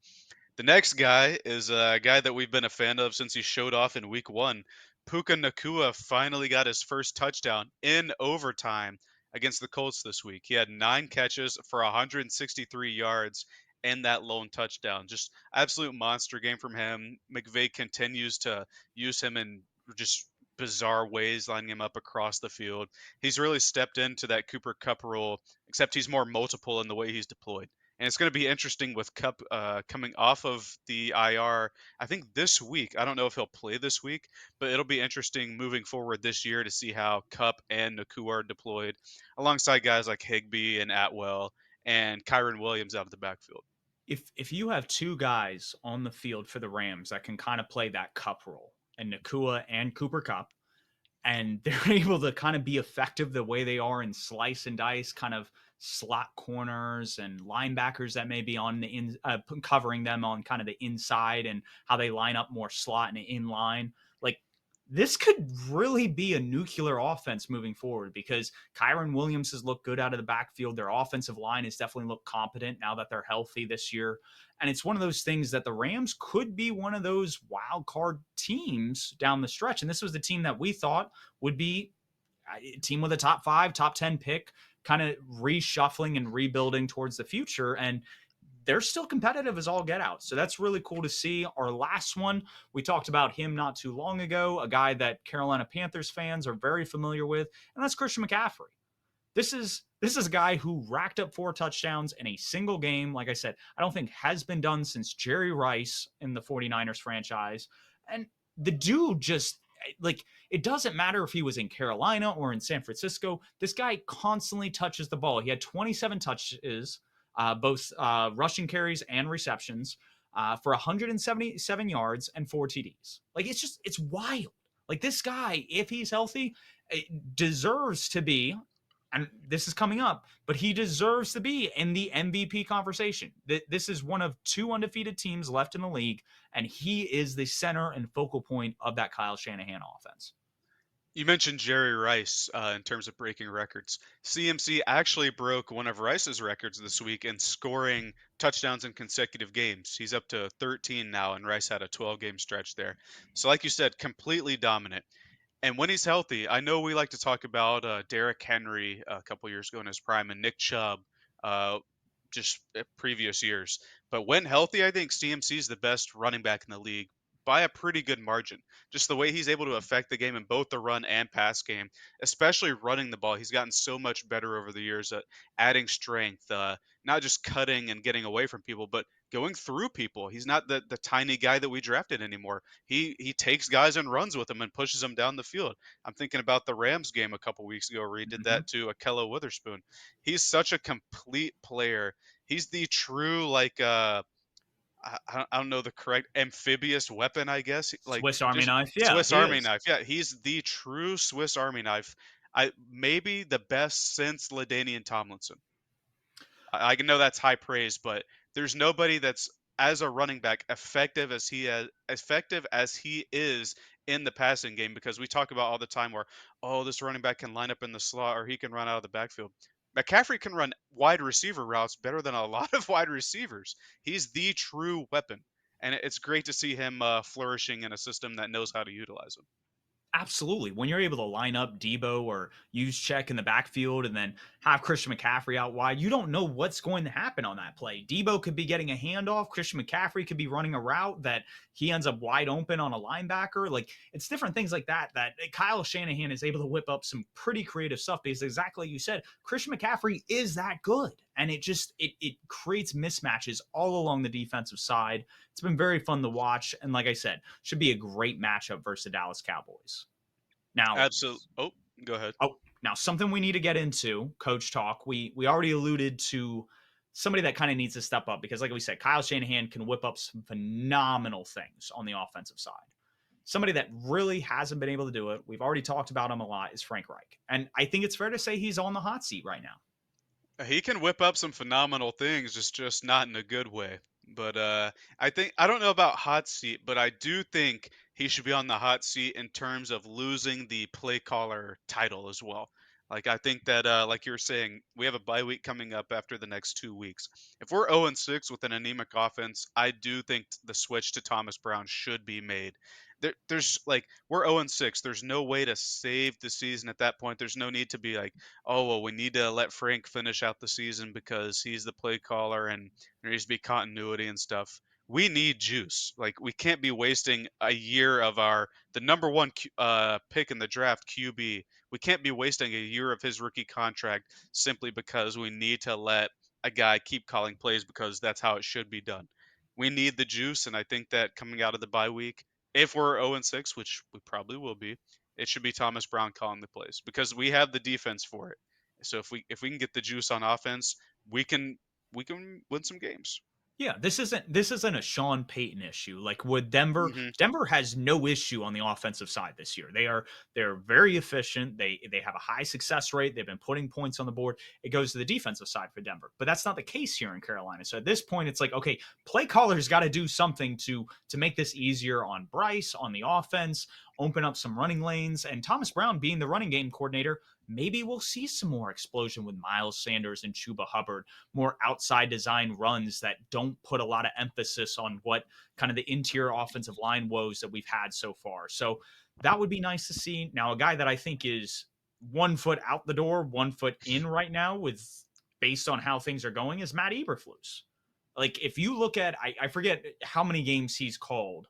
The next guy is a guy that we've been a fan of since he showed off in week one. Puka Nakua finally got his first touchdown in overtime against the Colts this week. He had 9 catches for 163 yards and that lone touchdown. Just absolute monster game from him. McVay continues to use him in just bizarre ways, lining him up across the field. He's really stepped into that Cooper Cup role, except he's more multiple in the way he's deployed. And it's going to be interesting with Cup coming off of the IR. I think this week. I don't know if he'll play this week, but it'll be interesting moving forward this year to see how Cup and Nakua are deployed, alongside guys like Higbee and Atwell and Kyron Williams out of the backfield. If you have two guys on the field for the Rams that can kind of play that cup role, and Nakua and Cooper Cup, and they're able to kind of be effective the way they are in slice and dice kind of slot corners and linebackers that may be on the covering them on kind of the inside and how they line up more slot and in line. Like, this could really be a nuclear offense moving forward because Kyron Williams has looked good out of the backfield. Their offensive line has definitely looked competent now that they're healthy this year. And it's one of those things that the Rams could be one of those wild card teams down the stretch. And this was the team that we thought would be a team with a top 5, top 10 pick, kind of reshuffling and rebuilding towards the future. And they're still competitive as all get out. So that's really cool to see. Our last one, we talked about him not too long ago, a guy that Carolina Panthers fans are very familiar with, and that's Christian McCaffrey. This is a guy who racked up 4 touchdowns in a single game. Like I said, I don't think has been done since Jerry Rice in the 49ers franchise. And the dude just, like, it doesn't matter if he was in Carolina or in San Francisco. This guy constantly touches the ball. He had 27 touches, both rushing carries and receptions, for 177 yards and 4 TDs. Like, it's wild. Like, this guy, if he's healthy, deserves to be, and this is coming up, but he deserves to be in the MVP conversation. This is one of 2 undefeated teams left in the league, and he is the center and focal point of that Kyle Shanahan offense. You mentioned Jerry Rice in terms of breaking records. CMC actually broke one of Rice's records this week in scoring touchdowns in consecutive games. He's up to 13 now, and Rice had a 12-game stretch there. So, like you said, completely dominant. And when he's healthy, I know we like to talk about Derrick Henry a couple years ago in his prime and Nick Chubb uh, just previous years. But when healthy, I think CMC is the best running back in the league by a pretty good margin. Just the way he's able to affect the game in both the run and pass game, especially running the ball. He's gotten so much better over the years at adding strength, not just cutting and getting away from people, but going through people. He's not the tiny guy that we drafted anymore. He takes guys and runs with them and pushes them down the field. I'm thinking about the Rams game a couple weeks ago where he did Mhm. that to Akello Witherspoon. He's such a complete player. He's the true like I don't know the correct amphibious weapon, I guess. Like Swiss Army just knife. Yeah, Swiss he Army is. knife. Yeah, he's the true Swiss Army knife. I maybe the best since Ladainian Tomlinson. I know that's high praise, but there's nobody that's as a running back effective as he is in the passing game because we talk about all the time where this running back can line up in the slot or he can run out of the backfield. McCaffrey can run wide receiver routes better than a lot of wide receivers. He's the true weapon, and it's great to see him flourishing in a system that knows how to utilize him. Absolutely. When you're able to line up Debo or use check in the backfield and then have Christian McCaffrey out wide, you don't know what's going to happen on that play. Debo could be getting a handoff. Christian McCaffrey could be running a route that he ends up wide open on a linebacker. Like it's different things like that Kyle Shanahan is able to whip up some pretty creative stuff because exactly like you said, Christian McCaffrey is that good. And it creates mismatches all along the defensive side. It's been very fun to watch. And like I said, should be a great matchup versus the Dallas Cowboys. Now, Absolutely. Oh, go ahead. now something we need to get into, coach talk. We already alluded to somebody that kind of needs to step up because, like we said, Kyle Shanahan can whip up some phenomenal things on the offensive side. Somebody that really hasn't been able to do it, we've already talked about him a lot, is Frank Reich. And I think it's fair to say he's on the hot seat right now. He can whip up some phenomenal things, just not in a good way. But I don't know about hot seat, but I do think he should be on the hot seat in terms of losing the play caller title as well. Like I think that like you were saying, we have a bye week coming up after the next 2 weeks. If we're 0-6 with an anemic offense, I do think the switch to Thomas Brown should be made. There's like we're 0-6. There's no way to save the season at that point. There's no need to be like, oh well, we need to let Frank finish out the season because he's the play caller and there needs to be continuity and stuff. We need juice. Like we can't be wasting a year of the number one pick in the draft QB. We can't be wasting a year of his rookie contract simply because we need to let a guy keep calling plays because that's how it should be done. We need the juice, and I think that coming out of the bye week, if we're 0-6, which we probably will be, it should be Thomas Brown calling the plays because we have the defense for it. So if we can get the juice on offense, we can we can win some games. Yeah, this isn't a Sean Payton issue. Like with Denver, Hmm. Denver has no issue on the offensive side this year. They're very efficient. They have a high success rate. They've been putting points on the board. It goes to the defensive side for Denver, but that's not the case here in Carolina. So at this point, it's like okay, play callers got to do something to make this easier on Bryce on the offense, open up some running lanes, and Thomas Brown being the running game coordinator. Maybe we'll see some more explosion with Miles Sanders and Chuba Hubbard, more outside design runs that don't put a lot of emphasis on what kind of the interior offensive line woes that we've had so far. So that would be nice to see. Now, a guy that I think is 1 foot out the door, 1 foot in right now, with based on how things are going, is Matt Eberflus. Like if you look at, I forget how many games he's called.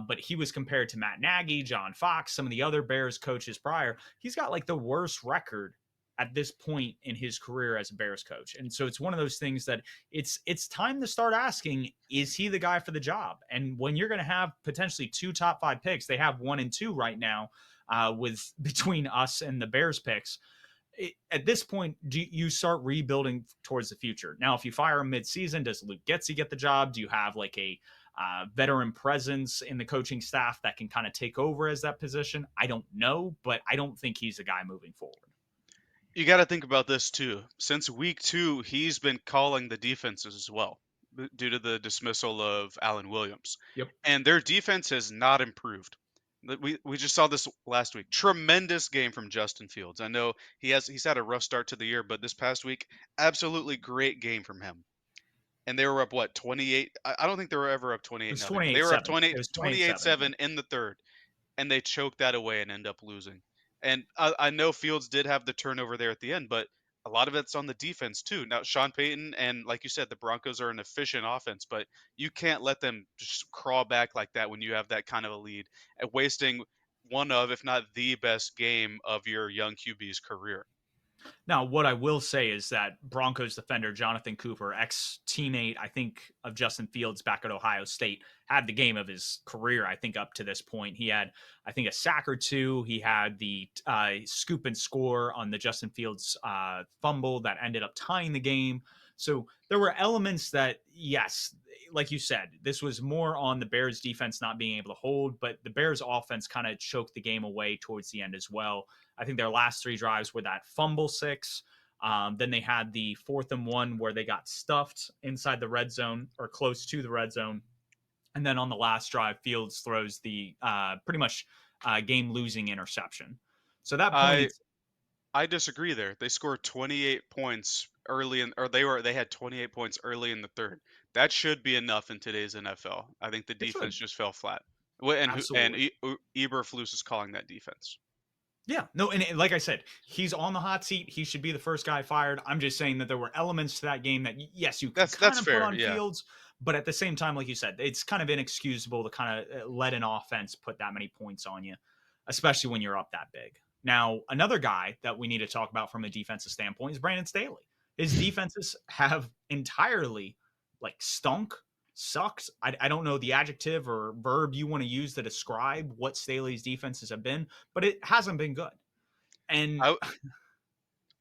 But he was compared to Matt Nagy, John Fox, some of the other Bears coaches prior. He's got like the worst record at this point in his career as a Bears coach. And so it's one of those things that it's time to start asking, is he the guy for the job? And when you're going to have potentially two top five picks, they have 1 and 2 right now with between us and the Bears picks. At this point, do you start rebuilding towards the future? Now, if you fire him mid-season, does Luke Getsy get the job? Do you have like a veteran presence in the coaching staff that can kind of take over as that position? I don't know, but I don't think he's a guy moving forward. You got to think about this too. Since week 2, he's been calling the defenses as well due to the dismissal of Alan Williams, Yep. and their defense has not improved. We just saw this last week. Tremendous game from Justin Fields. I know he's had a rough start to the year, but this past week, absolutely great game from him. And they were up what 28. I don't think they were ever up It 28 was nothing, but they were up 28-7. 20 It was 28-7. 28-7 in the third, and they choked that away and end up losing. And I know Fields did have the turnover there at the end, but a lot of it's on the defense too. Now, Sean Payton and like you said, the Broncos are an efficient offense, but you can't let them just crawl back like that when you have that kind of a lead, and wasting one of, if not the best game of your young QB's career. Now, what I will say is that Broncos defender Jonathan Cooper, ex teammate, I think, of Justin Fields back at Ohio State, had the game of his career, I think, up to this point. He had, I think, a sack or two. He had the scoop and score on the Justin Fields fumble that ended up tying the game. So there were elements that, yes, like you said, this was more on the Bears defense not being able to hold, but the Bears offense kind of choked the game away towards the end as well. I think their last three drives were that fumble six. Then they had the 4th and 1 where they got stuffed inside the red zone or close to the red zone. And then on the last drive, Fields throws the pretty much game losing interception. So at that point, I it's I disagree there. They scored 28 points early in, or they had 28 points early in the third. That should be enough in today's NFL. I think the it defense should just fell flat. And absolutely. Eberflus is calling that defense. Yeah, no, and like I said, he's on the hot seat. He should be the first guy fired. I'm just saying that there were elements to that game that, yes, you could kind That's of put fair. on Yeah. Fields, but at the same time, like you said, it's kind of inexcusable to kind of let an offense put that many points on you, especially when you're up that big. Now, another guy that we need to talk about from a defensive standpoint is Brandon Staley. His defenses have entirely like stunk, sucked. I don't know the adjective or verb you want to use to describe what Staley's defenses have been, but it hasn't been good. And I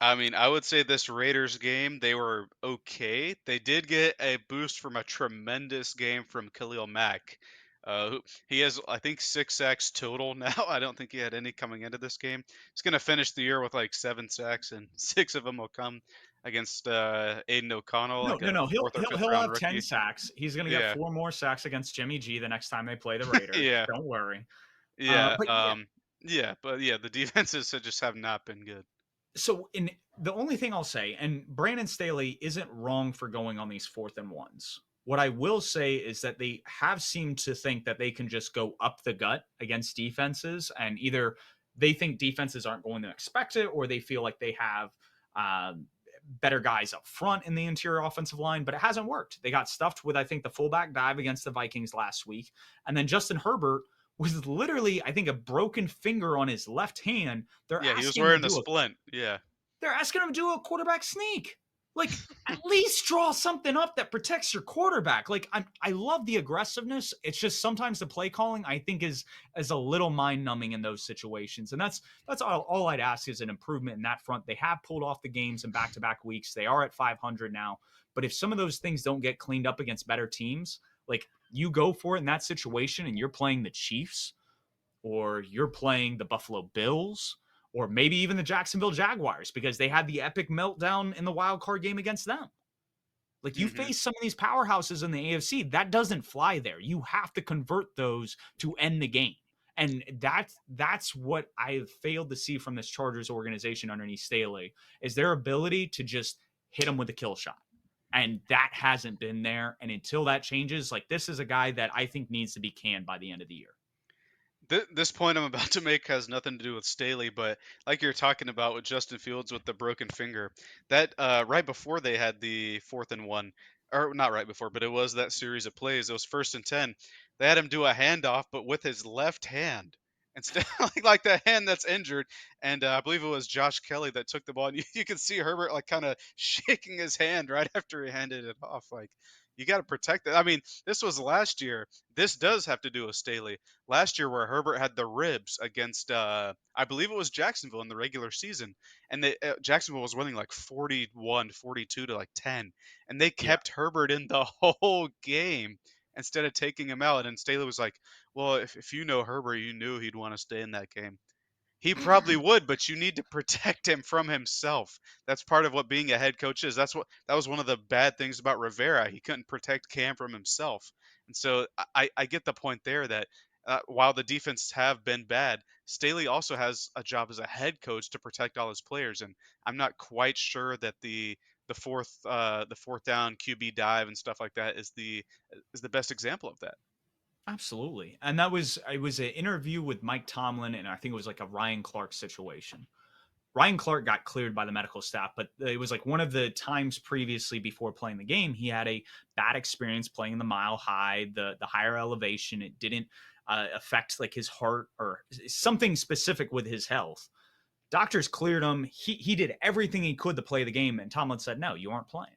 I mean, I would say this Raiders game, they were okay. They did get a boost from a tremendous game from Khalil Mack. He has, I think, 6 sacks total now. I don't think he had any coming into this game. He's going to finish the year with like 7 sacks, and 6 of them will come against Aiden O'Connell, no, like no, a no. fourth or fifth He'll round have 10 rookie. sacks. He's going to get Yeah, four more sacks against Jimmy G the next time they play the Raiders. yeah, Don't worry. yeah, But yeah, yeah. But yeah, the defenses just have not been good. so in the only thing I'll say, and Brandon Staley isn't wrong for going on these 4th and 1s. What I will say is that they have seemed to think that they can just go up the gut against defenses, and either they think defenses aren't going to expect it, or they feel like they have better guys up front in the interior offensive line, but it hasn't worked. They got stuffed with, I think, the fullback dive against the Vikings last week. And then Justin Herbert was literally, I think, a broken finger on his left hand. They're Yeah, he was asking him to wearing a do a splint. Yeah. they're asking him to do a quarterback sneak. Like, at least draw something up that protects your quarterback. Like, I love the aggressiveness. It's just sometimes the play calling I think is a little mind numbing in those situations, and that's all I'd ask is an improvement in that front. They have pulled off the games in back to back weeks. They are at 500 now, but if some of those things don't get cleaned up against better teams, like you go for it in that situation, and you're playing the Chiefs or you're playing the Buffalo Bills, or maybe even the Jacksonville Jaguars because they had the epic meltdown in the wild card game against them. Like you Hmm. face some of these powerhouses in the AFC, that doesn't fly there. You have to convert those to end the game. And that's what I've failed to see from this Chargers organization underneath Staley is their ability to just hit them with a kill shot. And that hasn't been there. And until that changes, like this is a guy that I think needs to be canned by the end of the year. This point I'm about to make has nothing to do with Staley, but like you're talking about with Justin Fields with the broken finger, that right before they had the 4th and 1, or not right before, but it was that series of plays. It was 1st and 10. They had him do a handoff, but with his left hand instead, like the hand that's injured. And I believe it was Josh Kelly that took the ball. And you can see Herbert like kind of shaking his hand right after he handed it off. Like you got to protect it. I mean, this was last year. This does have to do with Staley last year where Herbert had the ribs against I believe it was Jacksonville in the regular season, and Jacksonville was winning like 41-42 to like 10, and they Yeah. kept Herbert in the whole game instead of taking him out. And Staley was like, well, if you know Herbert, you knew he'd want to stay in that game. He probably would, but you need to protect him from himself. That's part of what being a head coach is. That was one of the bad things about Rivera. He couldn't protect Cam from himself. And so I get the point there that while the defense have been bad, Staley also has a job as a head coach to protect all his players. And I'm not quite sure that the fourth down QB dive and stuff like that is the best example of that. Absolutely. And that was it was an interview with Mike Tomlin and I think it was like a Ryan Clark situation. Ryan Clark got cleared by the medical staff, but it was like one of the times previously before playing the game, he had a bad experience playing the mile high, the higher elevation. It didn't affect like his heart or something specific with his health. Doctors cleared him. He did everything he could to play the game, and Tomlin said, "No, you aren't playing."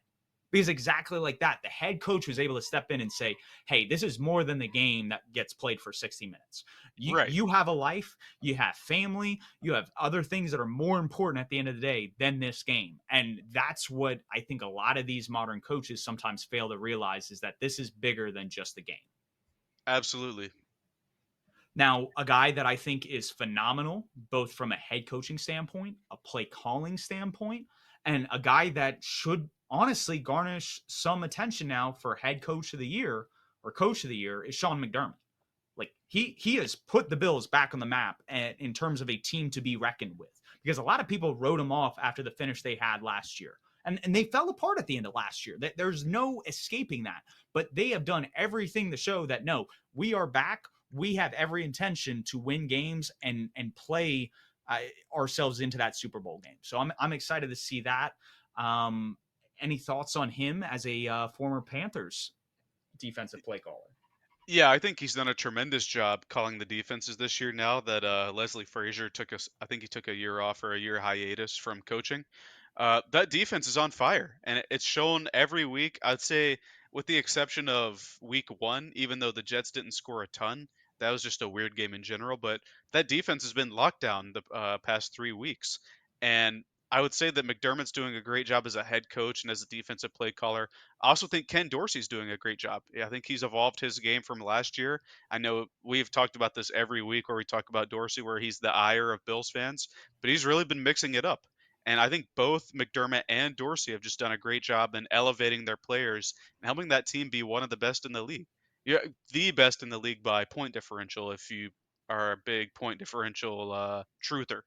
Because exactly like that, the head coach was able to step in and say, "Hey, this is more than the game that gets played for 60 minutes. You Right. you have a life, you have family, you have other things that are more important at the end of the day than this game." And that's what I think a lot of these modern coaches sometimes fail to realize is that this is bigger than just the game. Absolutely. Now, a guy that I think is phenomenal, both from a head coaching standpoint, a play calling standpoint, and a guy that should honestly garnish some attention now for head coach of the year or coach of the year is Sean McDermott. Like he has put the Bills back on the map in terms of a team to be reckoned with because a lot of people wrote him off after the finish they had last year. And they fell apart at the end of last year. There's no escaping that. But they have done everything to show that no, we are back. We have every intention to win games and play ourselves into that Super Bowl game. So I'm excited to see that. Um, any thoughts on him as a former Panthers defensive play caller? Yeah, I think he's done a tremendous job calling the defenses this year now that Leslie Frazier I think he took a year off or a year hiatus from coaching. That defense is on fire, and it's shown every week. I'd say, with the exception of week 1, even though the Jets didn't score a ton, that was just a weird game in general. But that defense has been locked down the past 3 weeks, and I would say that McDermott's doing a great job as a head coach and as a defensive play caller. I also think Ken Dorsey's doing a great job. Yeah, I think he's evolved his game from last year. I know we've talked about this every week where we talk about Dorsey, where he's the ire of Bills fans, but he's really been mixing it up. And I think both McDermott and Dorsey have just done a great job in elevating their players and helping that team be one of the best in the league. Yeah, the best in the league by point differential if you are a big point differential truther.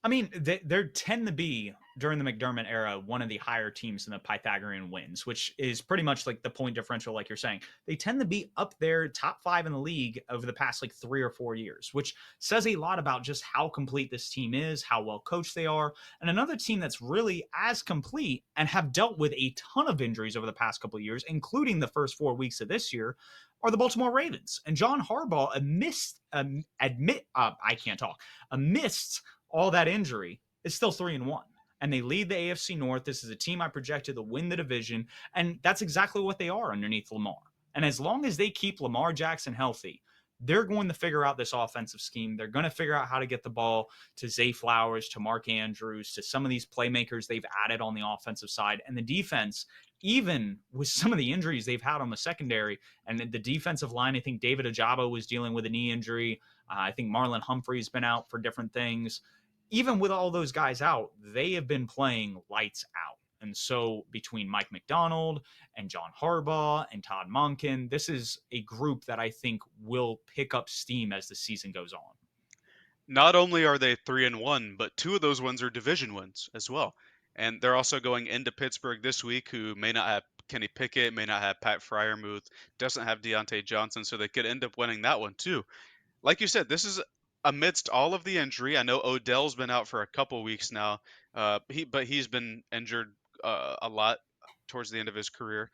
I mean, they tend to be during the McDermott era one of the higher teams in the Pythagorean wins, which is pretty much like the point differential, like you're saying. They tend to be up there, top 5 in the league over the past like 3 or 4 years, which says a lot about just how complete this team is, how well coached they are. And another team that's really as complete and have dealt with a ton of injuries over the past couple of years, including the first 4 weeks of this year, are the Baltimore Ravens. And John Harbaugh I can't talk, amidst all that injury, is still 3-1. And they lead the AFC North. This is a team I projected to win the division. And that's exactly what they are underneath Lamar. And as long as they keep Lamar Jackson healthy, they're going to figure out this offensive scheme. They're going to figure out how to get the ball to Zay Flowers, to Mark Andrews, to some of these playmakers they've added on the offensive side. And the defense, even with some of the injuries they've had on the secondary and the defensive line, I think David Ajabo was dealing with a knee injury. I think Marlon Humphrey's been out for different things. Even with all those guys out, they have been playing lights out. And so between Mike McDonald and John Harbaugh and Todd Monken, this is a group that I think will pick up steam as the season goes on. Not only are they 3-1, but 2 of those wins are division wins as well. And they're also going into Pittsburgh this week, who may not have Kenny Pickett, may not have Pat Fryermuth, doesn't have Deontay Johnson, so they could end up winning that one too. Like you said, this is amidst all of the injury. I know Odell's been out for a couple weeks now, but he's been injured a lot towards the end of his career.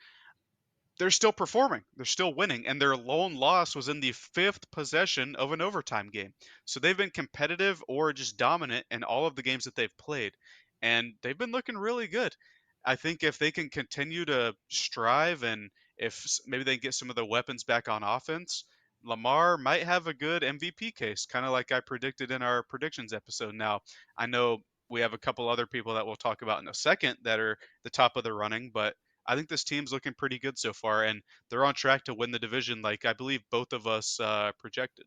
They're still performing. They're still winning, and their lone loss was in the 5th possession of an overtime game. So they've been competitive or just dominant in all of the games that they've played, and they've been looking really good. I think if they can continue to strive and if maybe they can get some of the weapons back on offense, Lamar might have a good MVP case, kind of like I predicted in our predictions episode. Now, I know we have a couple other people that we'll talk about in a second that are the top of the running, but I think this team's looking pretty good so far, and they're on track to win the division, like I believe both of us projected.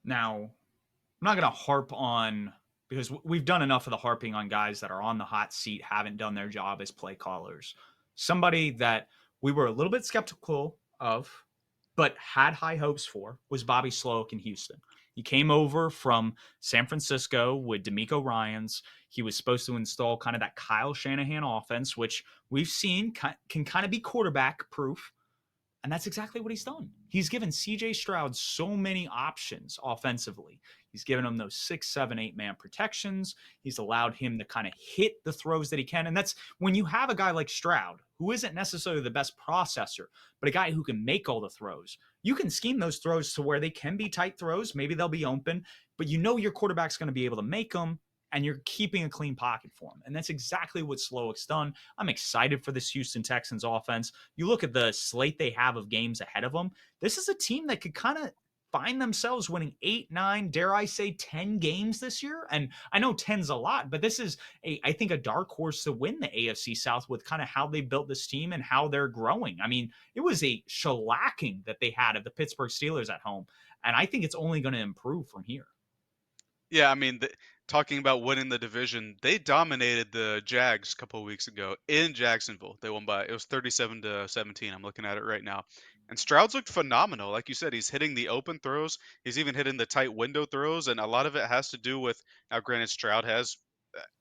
Now, I'm not going to harp on because we've done enough of the harping on guys that are on the hot seat, haven't done their job as play callers. Somebody that we were a little bit skeptical of, but had high hopes for was Bobby Sloak in Houston. He came over from San Francisco with D'Amico Ryans. He was supposed to install kind of that Kyle Shanahan offense, which we've seen can kind of be quarterback proof. And that's exactly what he's done. He's given CJ Stroud so many options offensively. He's given him those 6, 7, 8 man protections. He's allowed him to kind of hit the throws that he can. And that's when you have a guy like Stroud, who isn't necessarily the best processor, but a guy who can make all the throws. You can scheme those throws to where they can be tight throws. Maybe they'll be open, but you know your quarterback's going to be able to make them, and you're keeping a clean pocket for him. And that's exactly what Slowick's done. I'm excited for this Houston Texans offense. You look at the slate they have of games ahead of them. This is a team that could kind of find themselves winning 8, 9, dare I say 10 games this year. And I know 10's a lot, but this is I think a dark horse to win the AFC South with kind of how they built this team and how they're growing. I mean, it was a shellacking that they had of the Pittsburgh Steelers at home. And I think it's only going to improve from here. Yeah, I mean, talking about winning the division, they dominated the Jags a couple of weeks ago in Jacksonville. They won by it was 37-17. I'm looking at it right now. And Stroud's looked phenomenal. Like you said, he's hitting the open throws. He's even hitting the tight window throws, and a lot of it has to do with now granted Stroud has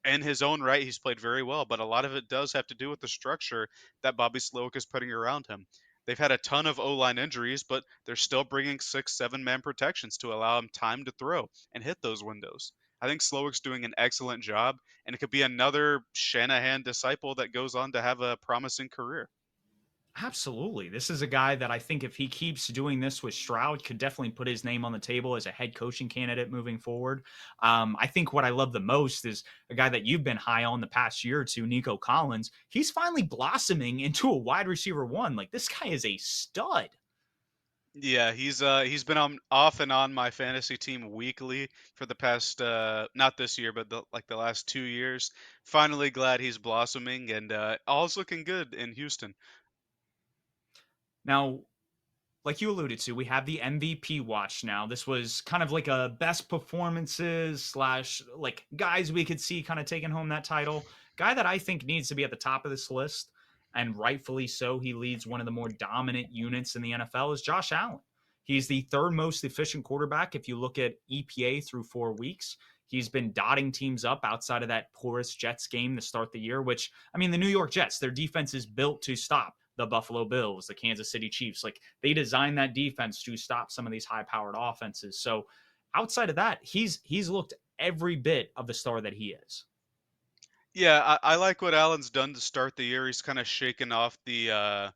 in his own right, he's played very well, but a lot of it does have to do with the structure that Bobby Slowick is putting around him. They've had a ton of O-line injuries, but they're still bringing 6, 7 man protections to allow him time to throw and hit those windows. I think Slowick's doing an excellent job, and it could be another Shanahan disciple that goes on to have a promising career. Absolutely. This is a guy that I think if he keeps doing this with Stroud, could definitely put his name on the table as a head coaching candidate moving forward. I think what I love the most is a guy that you've been high on the past year or two, Nico Collins. He's finally blossoming into a wide receiver one. Like this guy is a stud. Yeah, he's been on off and on my fantasy team weekly for the past not this year, but like the last 2 years. Finally glad he's blossoming and all's looking good in Houston. Now, like you alluded to, we have the MVP watch now. This was kind of like a best performances slash like guys we could see kind of taking home that title. Guy that I think needs to be at the top of this list, and rightfully so. He leads one of the more dominant units in the NFL is Josh Allen. He's the third most efficient quarterback if you look at EPA through 4 weeks. He's been dotting teams up outside of that porous Jets game to start the year, which, I mean, the New York Jets, their defense is built to stop the Buffalo Bills, the Kansas City Chiefs. Like they designed that defense to stop some of these high-powered offenses. So outside of that, he's looked every bit of the star that he is. Yeah, I like what Allen's done to start the year. He's kind of shaken off the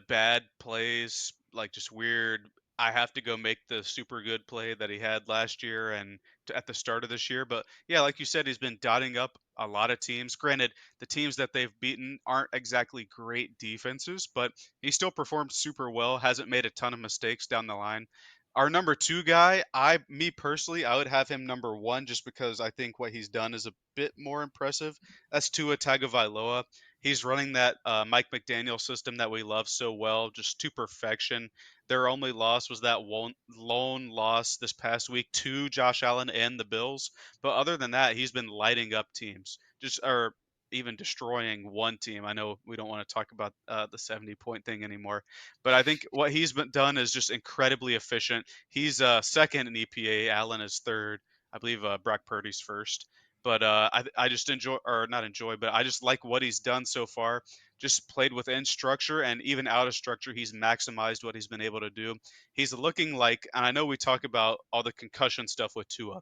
bad plays, like just weird. I have to go make the super good play that he had last year and at the start of this year. But yeah, like you said, he's been dotting up a lot of teams. Granted, the teams that they've beaten aren't exactly great defenses, but he still performed super well. Hasn't made a ton of mistakes down the line. Our number two guy, me personally, I would have him number one just because I think what he's done is a bit more impressive. That's Tua Tagovailoa. He's running that Mike McDaniel system that we love so well, just to perfection. Their only loss was that one lone loss this past week to Josh Allen and the Bills. But other than that, he's been lighting up teams, just or even destroying one team. I know we don't want to talk about the 70-point thing anymore, but I think what he's been done is just incredibly efficient. He's second in EPA. Allen is third. I believe Brock Purdy's first. But I just enjoy, or not enjoy, but I just like what he's done so far. Just played within structure and even out of structure, he's maximized what he's been able to do. He's looking like, and I know we talk about all the concussion stuff with Tua,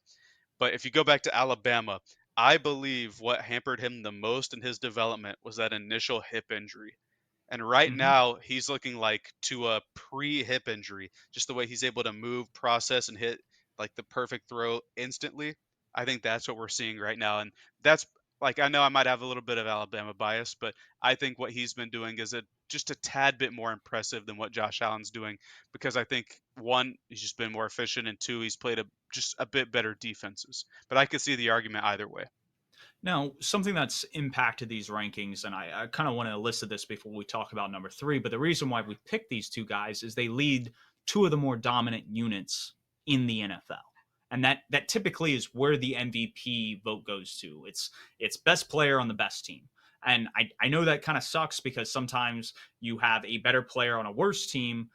but if you go back to Alabama, I believe what hampered him the most in his development was that initial hip injury. And right Mm-hmm. now, he's looking like to a pre-hip injury, just the way he's able to move, process, and hit like the perfect throw instantly. I think that's what we're seeing right now, and that's like I know I might have a little bit of Alabama bias, but I think what he's been doing is just a tad bit more impressive than what Josh Allen's doing because I think one, he's just been more efficient, and two, he's played just a bit better defenses. But I could see the argument either way. Now, something that's impacted these rankings, and I kind of want to elicit this before we talk about number three, but the reason why we picked these two guys is they lead two of the more dominant units in the NFL. And that typically is where the MVP vote goes to. It's best player on the best team. And I know that kind of sucks because sometimes you have a better player on a worse team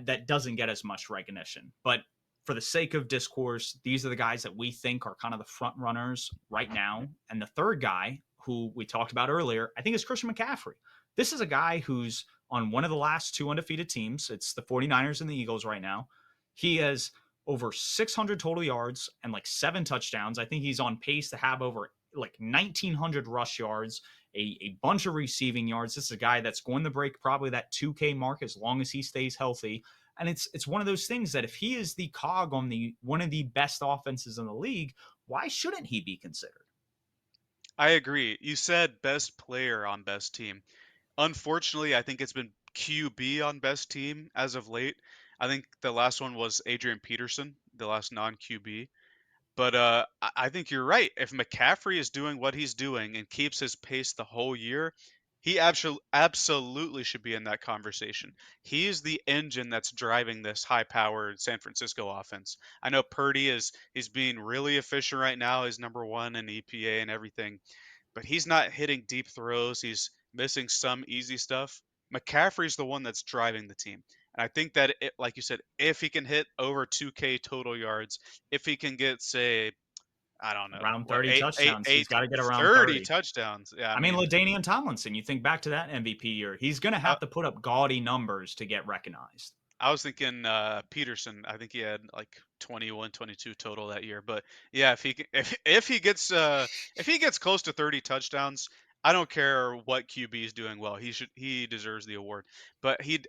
that doesn't get as much recognition. But for the sake of discourse, these are the guys that we think are kind of the front runners right now. And the third guy, who we talked about earlier, I think is Christian McCaffrey. This is a guy who's on one of the last two undefeated teams. It's the 49ers and the Eagles right now. He has over 600 total yards and like 7 touchdowns. I think he's on pace to have over like 1,900 rush yards, a bunch of receiving yards. This is a guy that's going to break probably that 2K mark as long as he stays healthy. And it's one of those things that if he is the cog on the one of the best offenses in the league, why shouldn't he be considered? I agree. You said best player on best team. Unfortunately, I think it's been QB on best team as of late. I think the last one was Adrian Peterson, the last non-QB. But I think you're right. If McCaffrey is doing what he's doing and keeps his pace the whole year, he absolutely should be in that conversation. He's the engine that's driving this high-powered San Francisco offense. I know Purdy is he's being really efficient right now. He's number one in EPA and everything, but he's not hitting deep throws. He's missing some easy stuff. McCaffrey's the one that's driving the team. And I think that, like you said, if he can hit over 2K total yards, if he can get, say, I don't know, Around what, 30 touchdowns. He's eight, got to get around 30 30. touchdowns. Yeah, I I mean, mean, LaDainian Tomlinson, you think back to that MVP year, he's going to uh, have to put up gaudy numbers to get recognized. I was thinking Peterson. I think he had like 21, 22 total that year. But yeah, if he gets close to 30 touchdowns, I don't care what QB is doing well. He deserves the award. But he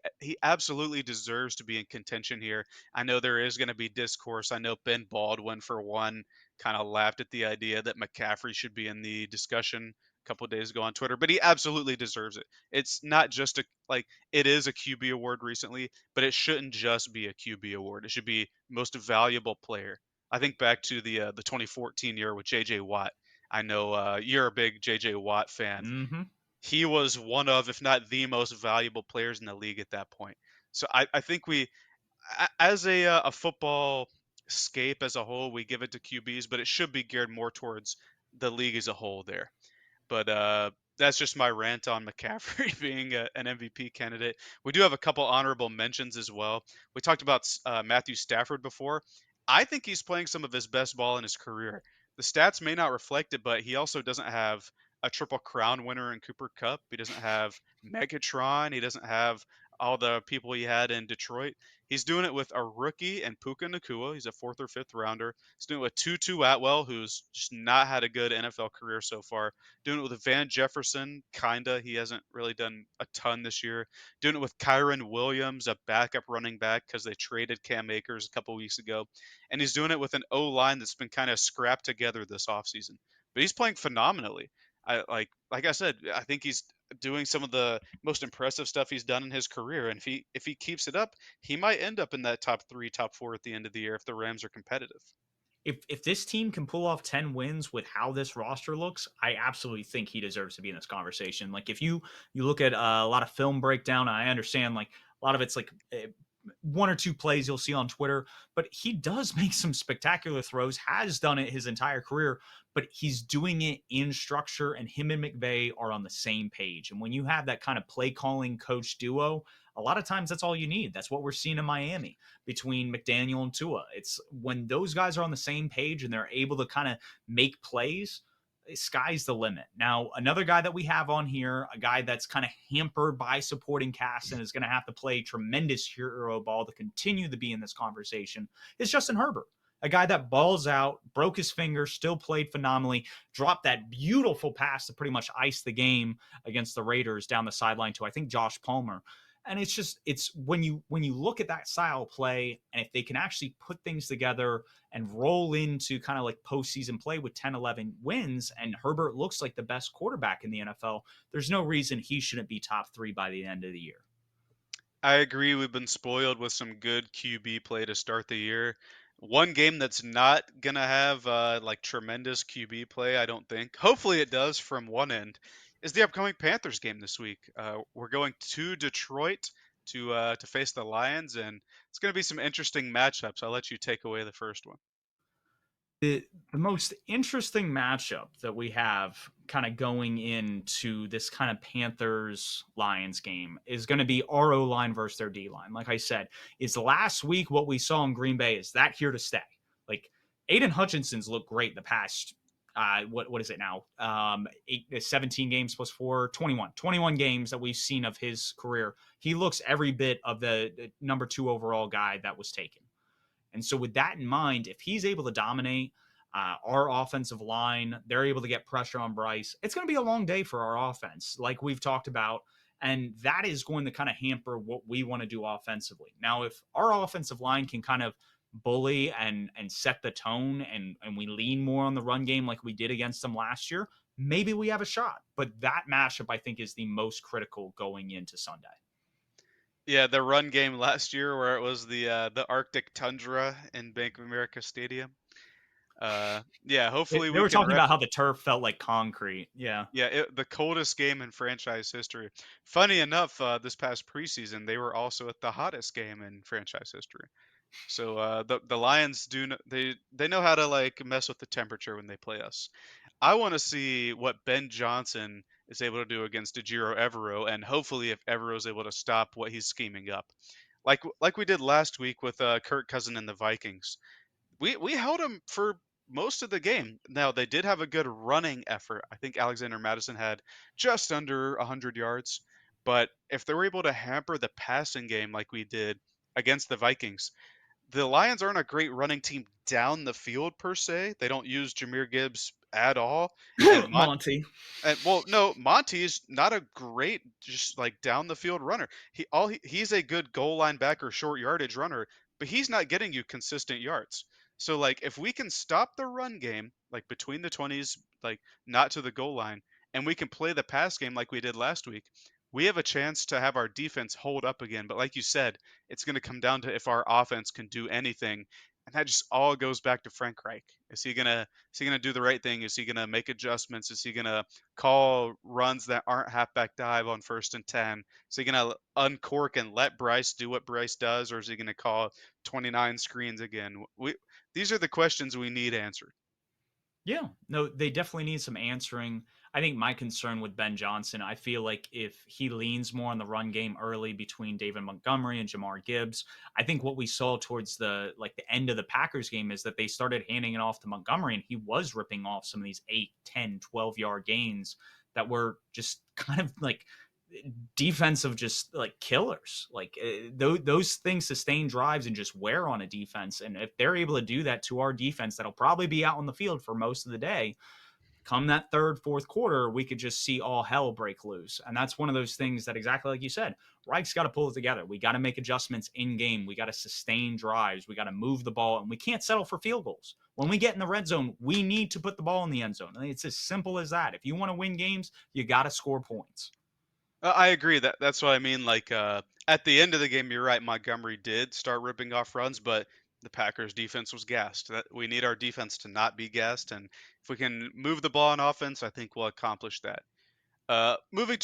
absolutely deserves to be in contention here. I know there is going to be discourse. I know Ben Baldwin for one kind of laughed at the idea that McCaffrey should be in the discussion a couple of days ago on Twitter, but he absolutely deserves it. It's not just a like it is a QB award recently, but it shouldn't just be a QB award. It should be most valuable player. I think back to the 2014 year with JJ Watt. I know you're a big JJ Watt fan. Mm-hmm. He was one of, if not the most valuable players in the league at that point. So I think as a football scape as a whole, we give it to QBs, but it should be geared more towards the league as a whole there. But that's just my rant on McCaffrey being an MVP candidate. We do have a couple honorable mentions as well. We talked about Matthew Stafford before. I think he's playing some of his best ball in his career. The stats may not reflect it, but he also doesn't have a triple crown winner in Cooper Cup. He doesn't have Megatron. He doesn't have all the people he had in Detroit. He's doing it with a rookie and Puka Nakua. He's a fourth or fifth rounder. He's doing it with Tutu Atwell, who's just not had a good NFL career so far. Doing it with Van Jefferson, kinda. He hasn't really done a ton this year. Doing it with Kyron Williams, a backup running back, because they traded Cam Akers a couple weeks ago. And he's doing it with an O line that's been kind of scrapped together this offseason. But he's playing phenomenally. Like I said, I think he's doing some of the most impressive stuff he's done in his career. And if he keeps it up, he might end up in that top three, top four at the end of the year if the Rams are competitive. If this team can pull off 10 wins with how this roster looks, I absolutely think he deserves to be in this conversation. Like if you look at a lot of film breakdown, I understand like a lot of it's like one or two plays you'll see on Twitter, but he does make some spectacular throws, has done it his entire career, but he's doing it in structure, and him and McVay are on the same page. And when you have that kind of play calling coach duo, a lot of times that's all you need. That's what we're seeing in Miami between McDaniel and Tua. It's when those guys are on the same page and they're able to kind of make plays, sky's the limit. Now, another guy that we have on here, a guy that's kind of hampered by supporting cast and is going to have to play tremendous hero ball to continue to be in this conversation, is Justin Herbert. A guy that balls out, broke his finger, still played phenomenally, dropped that beautiful pass to pretty much ice the game against the Raiders down the sideline to, I think, Josh Palmer. And it's when you look at that style of play, and if they can actually put things together and roll into kind of like postseason play with 10, 11 wins, and Herbert looks like the best quarterback in the NFL, there's no reason he shouldn't be top three by the end of the year. I agree. We've been spoiled with some good QB play to start the year. One game that's not gonna have like tremendous QB play, I don't think. Hopefully, it does from one end. Is the upcoming Panthers game this week? We're going to Detroit to face the Lions, and it's gonna be some interesting matchups. I'll let you take away the first one. The most interesting matchup that we have kind of going into this kind of Panthers Lions game is going to be our O line versus their D line. Like I said, is last week what we saw in Green Bay, is that here to stay? Like Aiden Hutchinson's looked great the past, what is it now? 17 games plus 4, 21 games that we've seen of his career. He looks every bit of the number 2 overall guy that was taken. And so, with that in mind, if he's able to dominate our offensive line, they're able to get pressure on Bryce. It's going to be a long day for our offense, like we've talked about. And that is going to kind of hamper what we want to do offensively. Now, if our offensive line can kind of bully and set the tone and we lean more on the run game like we did against them last year, maybe we have a shot. But that matchup, I think, is the most critical going into Sunday. Yeah, the run game last year where it was the Arctic tundra in Bank of America Stadium. Yeah, hopefully They we were can talking about how the turf felt like concrete. Yeah. yeah, the coldest game in franchise history. Funny enough, this past preseason they were also at the hottest game in franchise history. So the Lions they know how to like mess with the temperature when they play us. I want to see what Ben Johnson is able to do against Ejiro Evero, and hopefully if Evero is able to stop what he's scheming up, like we did last week with Kirk Cousin and the Vikings. We held him for most of the game. Now they did have a good running effort. I think Alexander Madison had just under 100 yards, but if they were able to hamper the passing game like we did against the Vikings, the Lions aren't a great running team down the field per se. They don't use Jameer Gibbs at all, and Monty. and well, no, Monty's not a great just like down the field runner. He's a good goal line backer, short yardage runner, but he's not getting you consistent yards. So like if we can stop the run game like between the 20s, like not to the goal line, and we can play the pass game like we did last week, we have a chance to have our defense hold up again. But like you said, it's going to come down to if our offense can do anything. And that just all goes back to Frank Reich. Is he gonna do the right thing? Is he gonna make adjustments? Is he gonna call runs that aren't halfback dive on 1st and 10? Is he going to uncork and let Bryce do what Bryce does, or is he going to call 29 screens again? These are the questions we need answered. Yeah, no, they definitely need some answering. I think my concern with Ben Johnson, I feel like if he leans more on the run game early between David Montgomery and Jamar Gibbs, I think what we saw towards the end of the Packers game is that they started handing it off to Montgomery and he was ripping off some of these 8, 10, 12 yard gains that were just kind of like defensive just like killers like those things sustain drives and just wear on a defense, and if they're able to do that to our defense that'll probably be out on the field for most of the day, come that third fourth quarter we could just see all hell break loose. And that's one of those things that, exactly like you said, Reich's got to pull it together. We got to make adjustments in game, we got to sustain drives, we got to move the ball, and we can't settle for field goals. When we get in the red zone, we need to put the ball in the end zone. I mean, it's as simple as that. If you want to win games, you got to score points. I agree that's what I mean. Like at the end of the game, you're right. Montgomery did start ripping off runs, but the Packers defense was gassed. That we need our defense to not be gassed, and if we can move the ball on offense, I think we'll accomplish that. Moving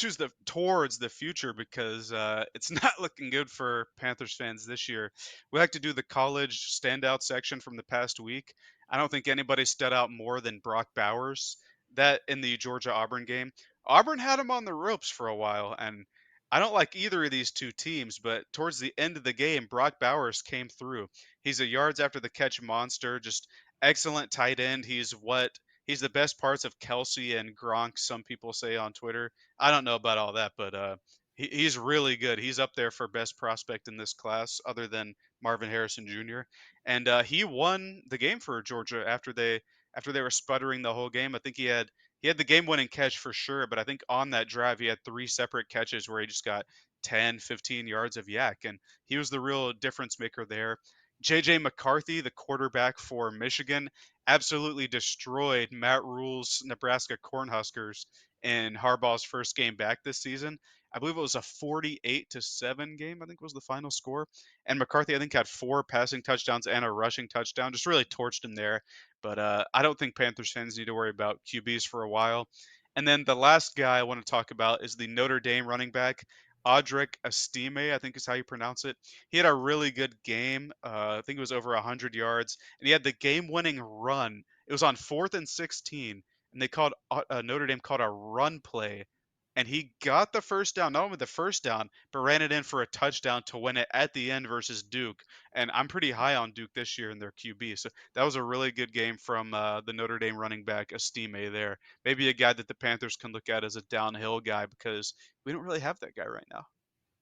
towards the future because it's not looking good for Panthers fans this year. We like to do the college standout section from the past week. I don't think anybody stood out more than Brock Bowers. That in the Georgia Auburn game, Auburn had him on the ropes for a while, and I don't like either of these two teams. But towards the end of the game, Brock Bowers came through. He's a yards after the catch monster, just excellent tight end. He's the best parts of Kelsey and Gronk, some people say on Twitter. I don't know about all that, but he's really good. He's up there for best prospect in this class, other than Marvin Harrison Jr. And he won the game for Georgia after they were sputtering the whole game. I think he had the game-winning catch for sure, but I think on that drive he had three separate catches where he just got 10, 15 yards of yak, and he was the real difference maker there. JJ McCarthy, the quarterback for Michigan, absolutely destroyed Matt Rule's Nebraska Cornhuskers in Harbaugh's first game back this season. I believe it was a 48-7 game, I think was the final score. And McCarthy, I think, had 4 passing touchdowns and a rushing touchdown. Just really torched him there. But I don't think Panthers fans need to worry about QBs for a while. And then the last guy I want to talk about is the Notre Dame running back, Audric Estime, I think is how you pronounce it. He had a really good game. I think it was over 100 yards, and he had the game-winning run. It was on 4th and 16, and Notre Dame called a run play and he got the first down, not only the first down, but ran it in for a touchdown to win it at the end versus Duke. And I'm pretty high on Duke this year in their QB. So that was a really good game from the Notre Dame running back, Estime there. Maybe a guy that the Panthers can look at as a downhill guy because we don't really have that guy right now.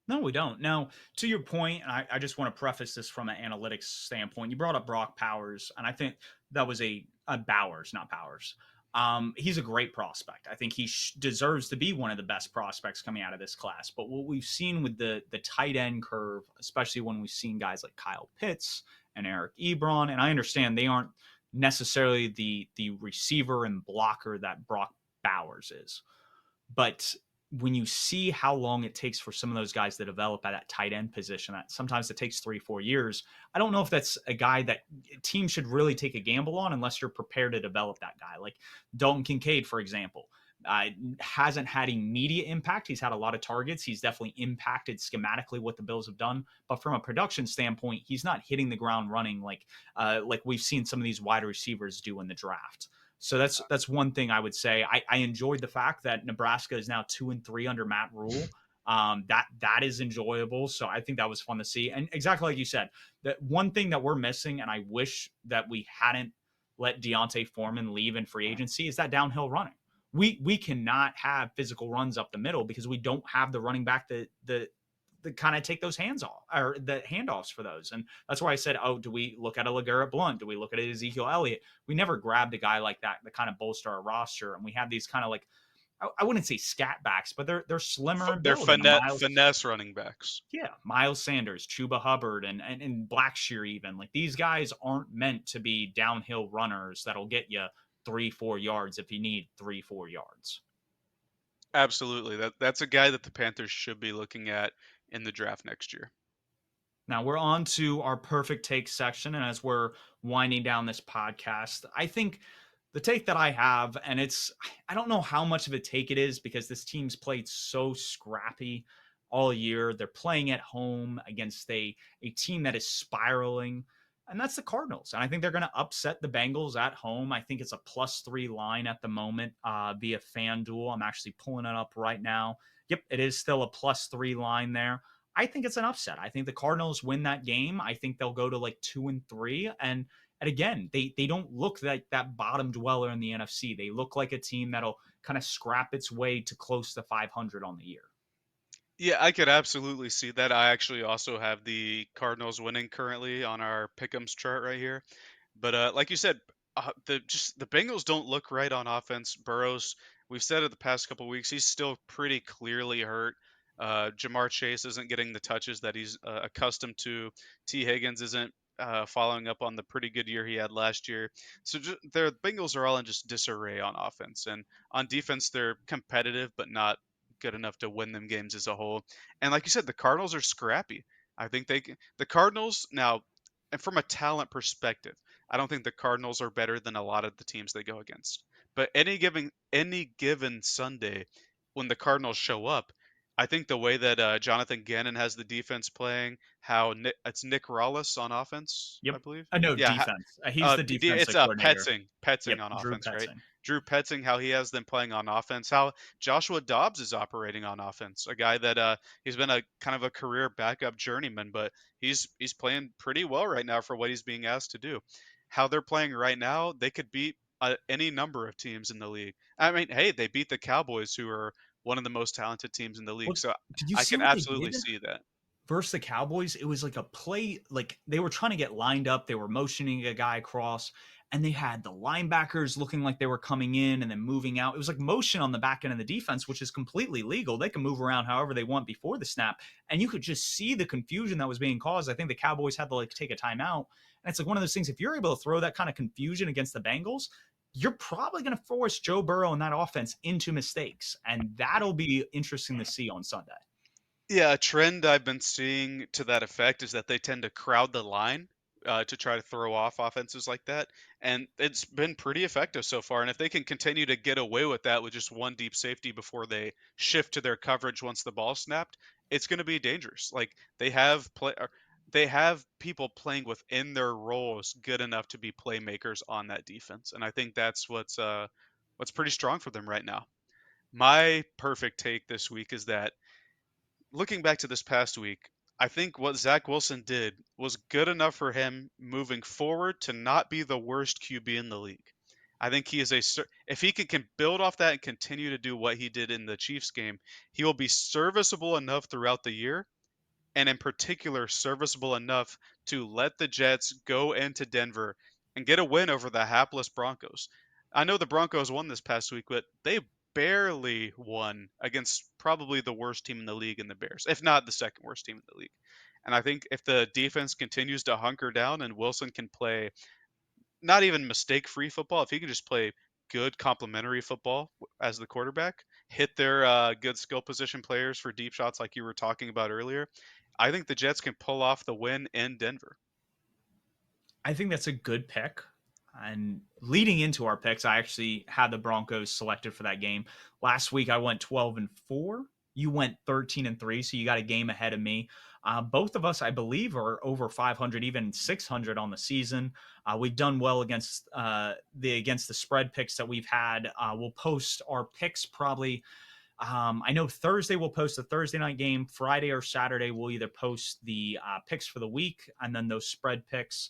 No, we don't. Now, to your point, and I just want to preface this from an analytics standpoint. You brought up Brock Powers, and I think that was a Bowers, not Powers. He's a great prospect. I think he deserves to be one of the best prospects coming out of this class. But what we've seen with the tight end curve, especially when we've seen guys like Kyle Pitts and Eric Ebron, and I understand they aren't necessarily the receiver and blocker that Brock Bowers is, but when you see how long it takes for some of those guys to develop at that tight end position, that sometimes it takes 3 4 years. I don't know if that's a guy that teams should really take a gamble on unless you're prepared to develop that guy. Like Dalton Kincaid, for example, hasn't had immediate impact. He's had a lot of targets. He's definitely impacted schematically what the Bills have done, but from a production standpoint, he's not hitting the ground running like we've seen some of these wide receivers do in the draft. So that's one thing I would say. I enjoyed the fact that Nebraska is now 2-3 under Matt Rule. That is enjoyable. So I think that was fun to see. And exactly like you said, that one thing that we're missing, and I wish that we hadn't let Deontay Foreman leave in free agency, is that downhill running. We cannot have physical runs up the middle because we don't have the running back that kind of take those hands off or the handoffs for those. And that's why I said, oh, do we look at a LeGarrette Blunt? Do we look at Ezekiel Elliott? We never grabbed a guy like that to kind of bolster our roster. And we have these kind of like, I wouldn't say scat backs, but they're slimmer in They're build. finesse running backs. Yeah, Miles Sanders, Chuba Hubbard, and Blackshear even. Like these guys aren't meant to be downhill runners that'll get you 3 4 yards if you need 3 4 yards. Absolutely. That's a guy that the Panthers should be looking at in the draft next year. Now we're on to our perfect take section. And as we're winding down this podcast, I think the take that I have, and I don't know how much of a take it is because this team's played so scrappy all year. They're playing at home against a team that is spiraling, and that's the Cardinals. And I think they're going to upset the Bengals at home. I think it's a +3 line at the moment via FanDuel. I'm actually pulling it up right now. Yep, it is still a +3 line there. I think it's an upset. I think the Cardinals win that game. I think they'll go to like 2-3. And again, they don't look like that bottom dweller in the NFC. They look like a team that'll kind of scrap its way to close to 500 on the year. Yeah, I could absolutely see that. I actually also have the Cardinals winning currently on our pick'ems chart right here. But like you said, the Bengals don't look right on offense. Burrows, we've said it the past couple weeks, he's still pretty clearly hurt. Jamar Chase isn't getting the touches that he's accustomed to. T. Higgins isn't following up on the pretty good year he had last year. So their Bengals are all in just disarray on offense, and on defense they're competitive but not good enough to win them games as a whole. And like you said, the Cardinals are scrappy. I think the Cardinals now, and from a talent perspective, I don't think the Cardinals are better than a lot of the teams they go against. But any given Sunday, when the Cardinals show up, I think the way that Jonathan Gannon has the defense playing, how it's Nick Rallis on offense, I Yep. believe. No, Yeah, defense. He's the it's defensive coordinator. Petzing Yep. on Drew offense, right? Petzing. Drew Petzing, how he has them playing on offense, how Joshua Dobbs is operating on offense, a guy that he's been a kind of a career backup journeyman, but he's playing pretty well right now for what he's being asked to do. How they're playing right now, they could beat any number of teams in the league. I mean, hey, they beat the Cowboys, who are one of the most talented teams in the league. Well, So did you I see can what they absolutely did see that. versus the Cowboys? It was like a play, like they were trying to get lined up. They were motioning a guy across, and they had the linebackers looking like they were coming in and then moving out. It was like motion on the back end of the defense, which is completely legal. They can move around however they want before the snap, and you could just see the confusion that was being caused. I think the Cowboys had to like take a timeout, and it's like one of those things. If you're able to throw that kind of confusion against the Bengals, you're probably going to force Joe Burrow and that offense into mistakes, and that'll be interesting to see on Sunday. Yeah, a trend I've been seeing to that effect is that they tend to crowd the line to try to throw off offenses like that, and it's been pretty effective so far. And if they can continue to get away with that with just one deep safety before they shift to their coverage once the ball snapped, it's going to be dangerous. Like they have people playing within their roles good enough to be playmakers on that defense, and I think that's what's pretty strong for them right now. My perfect take this week is that looking back to this past week, I think what Zach Wilson did was good enough for him moving forward to not be the worst QB in the league. I think he is if he can build off that and continue to do what he did in the Chiefs game, he will be serviceable enough throughout the year, and in particular serviceable enough to let the Jets go into Denver and get a win over the hapless Broncos. I know the Broncos won this past week, but they barely won against probably the worst team in the league in the Bears, if not the second worst team in the league. And I think if the defense continues to hunker down and Wilson can play not even mistake-free football, if he can just play good complementary football as the quarterback, hit their good skill position players for deep shots like you were talking about earlier, I think the Jets can pull off the win in Denver. I think that's a good pick. And leading into our picks, I actually had the Broncos selected for that game. Last week I went 12-4. You went 13-3, so you got a game ahead of me. Both of us, I believe, are over 500, even 600 on the season. We've done well against the spread picks that we've had. We'll post our picks probably. I know Thursday we'll post the Thursday night game. Friday or Saturday we'll either post the picks for the week and then those spread picks.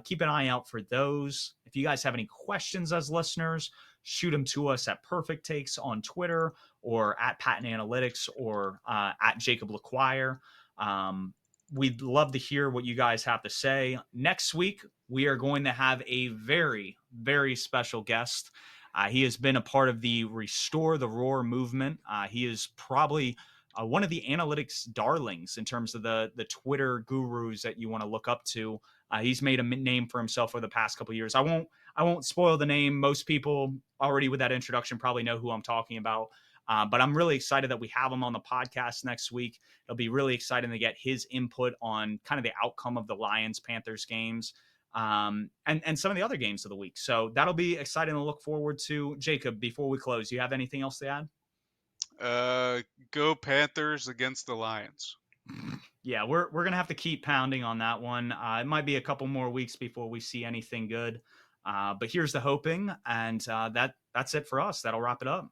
Keep an eye out for those. If you guys have any questions as listeners, shoot them to us at Purrfect Takes on Twitter or at Patent Analytics or at Jacob LaQuire. We'd love to hear what you guys have to say. Next week, we are going to have a very, very special guest. He has been a part of the Restore the Roar movement. He is probably one of the analytics darlings in terms of the Twitter gurus that you want to look up to. He's made a name for himself for the past couple of years. I won't spoil the name. Most people already with that introduction probably know who I'm talking about. But I'm really excited that we have him on the podcast next week. It'll be really exciting to get his input on kind of the outcome of the Lions Panthers games. And some of the other games of the week. So that'll be exciting to look forward to. Jacob, before we close, you have anything else to add? Go Panthers against the Lions. Yeah, we're gonna have to keep pounding on that one. It might be a couple more weeks before we see anything good. But here's the hoping, and that's it for us. That'll wrap it up.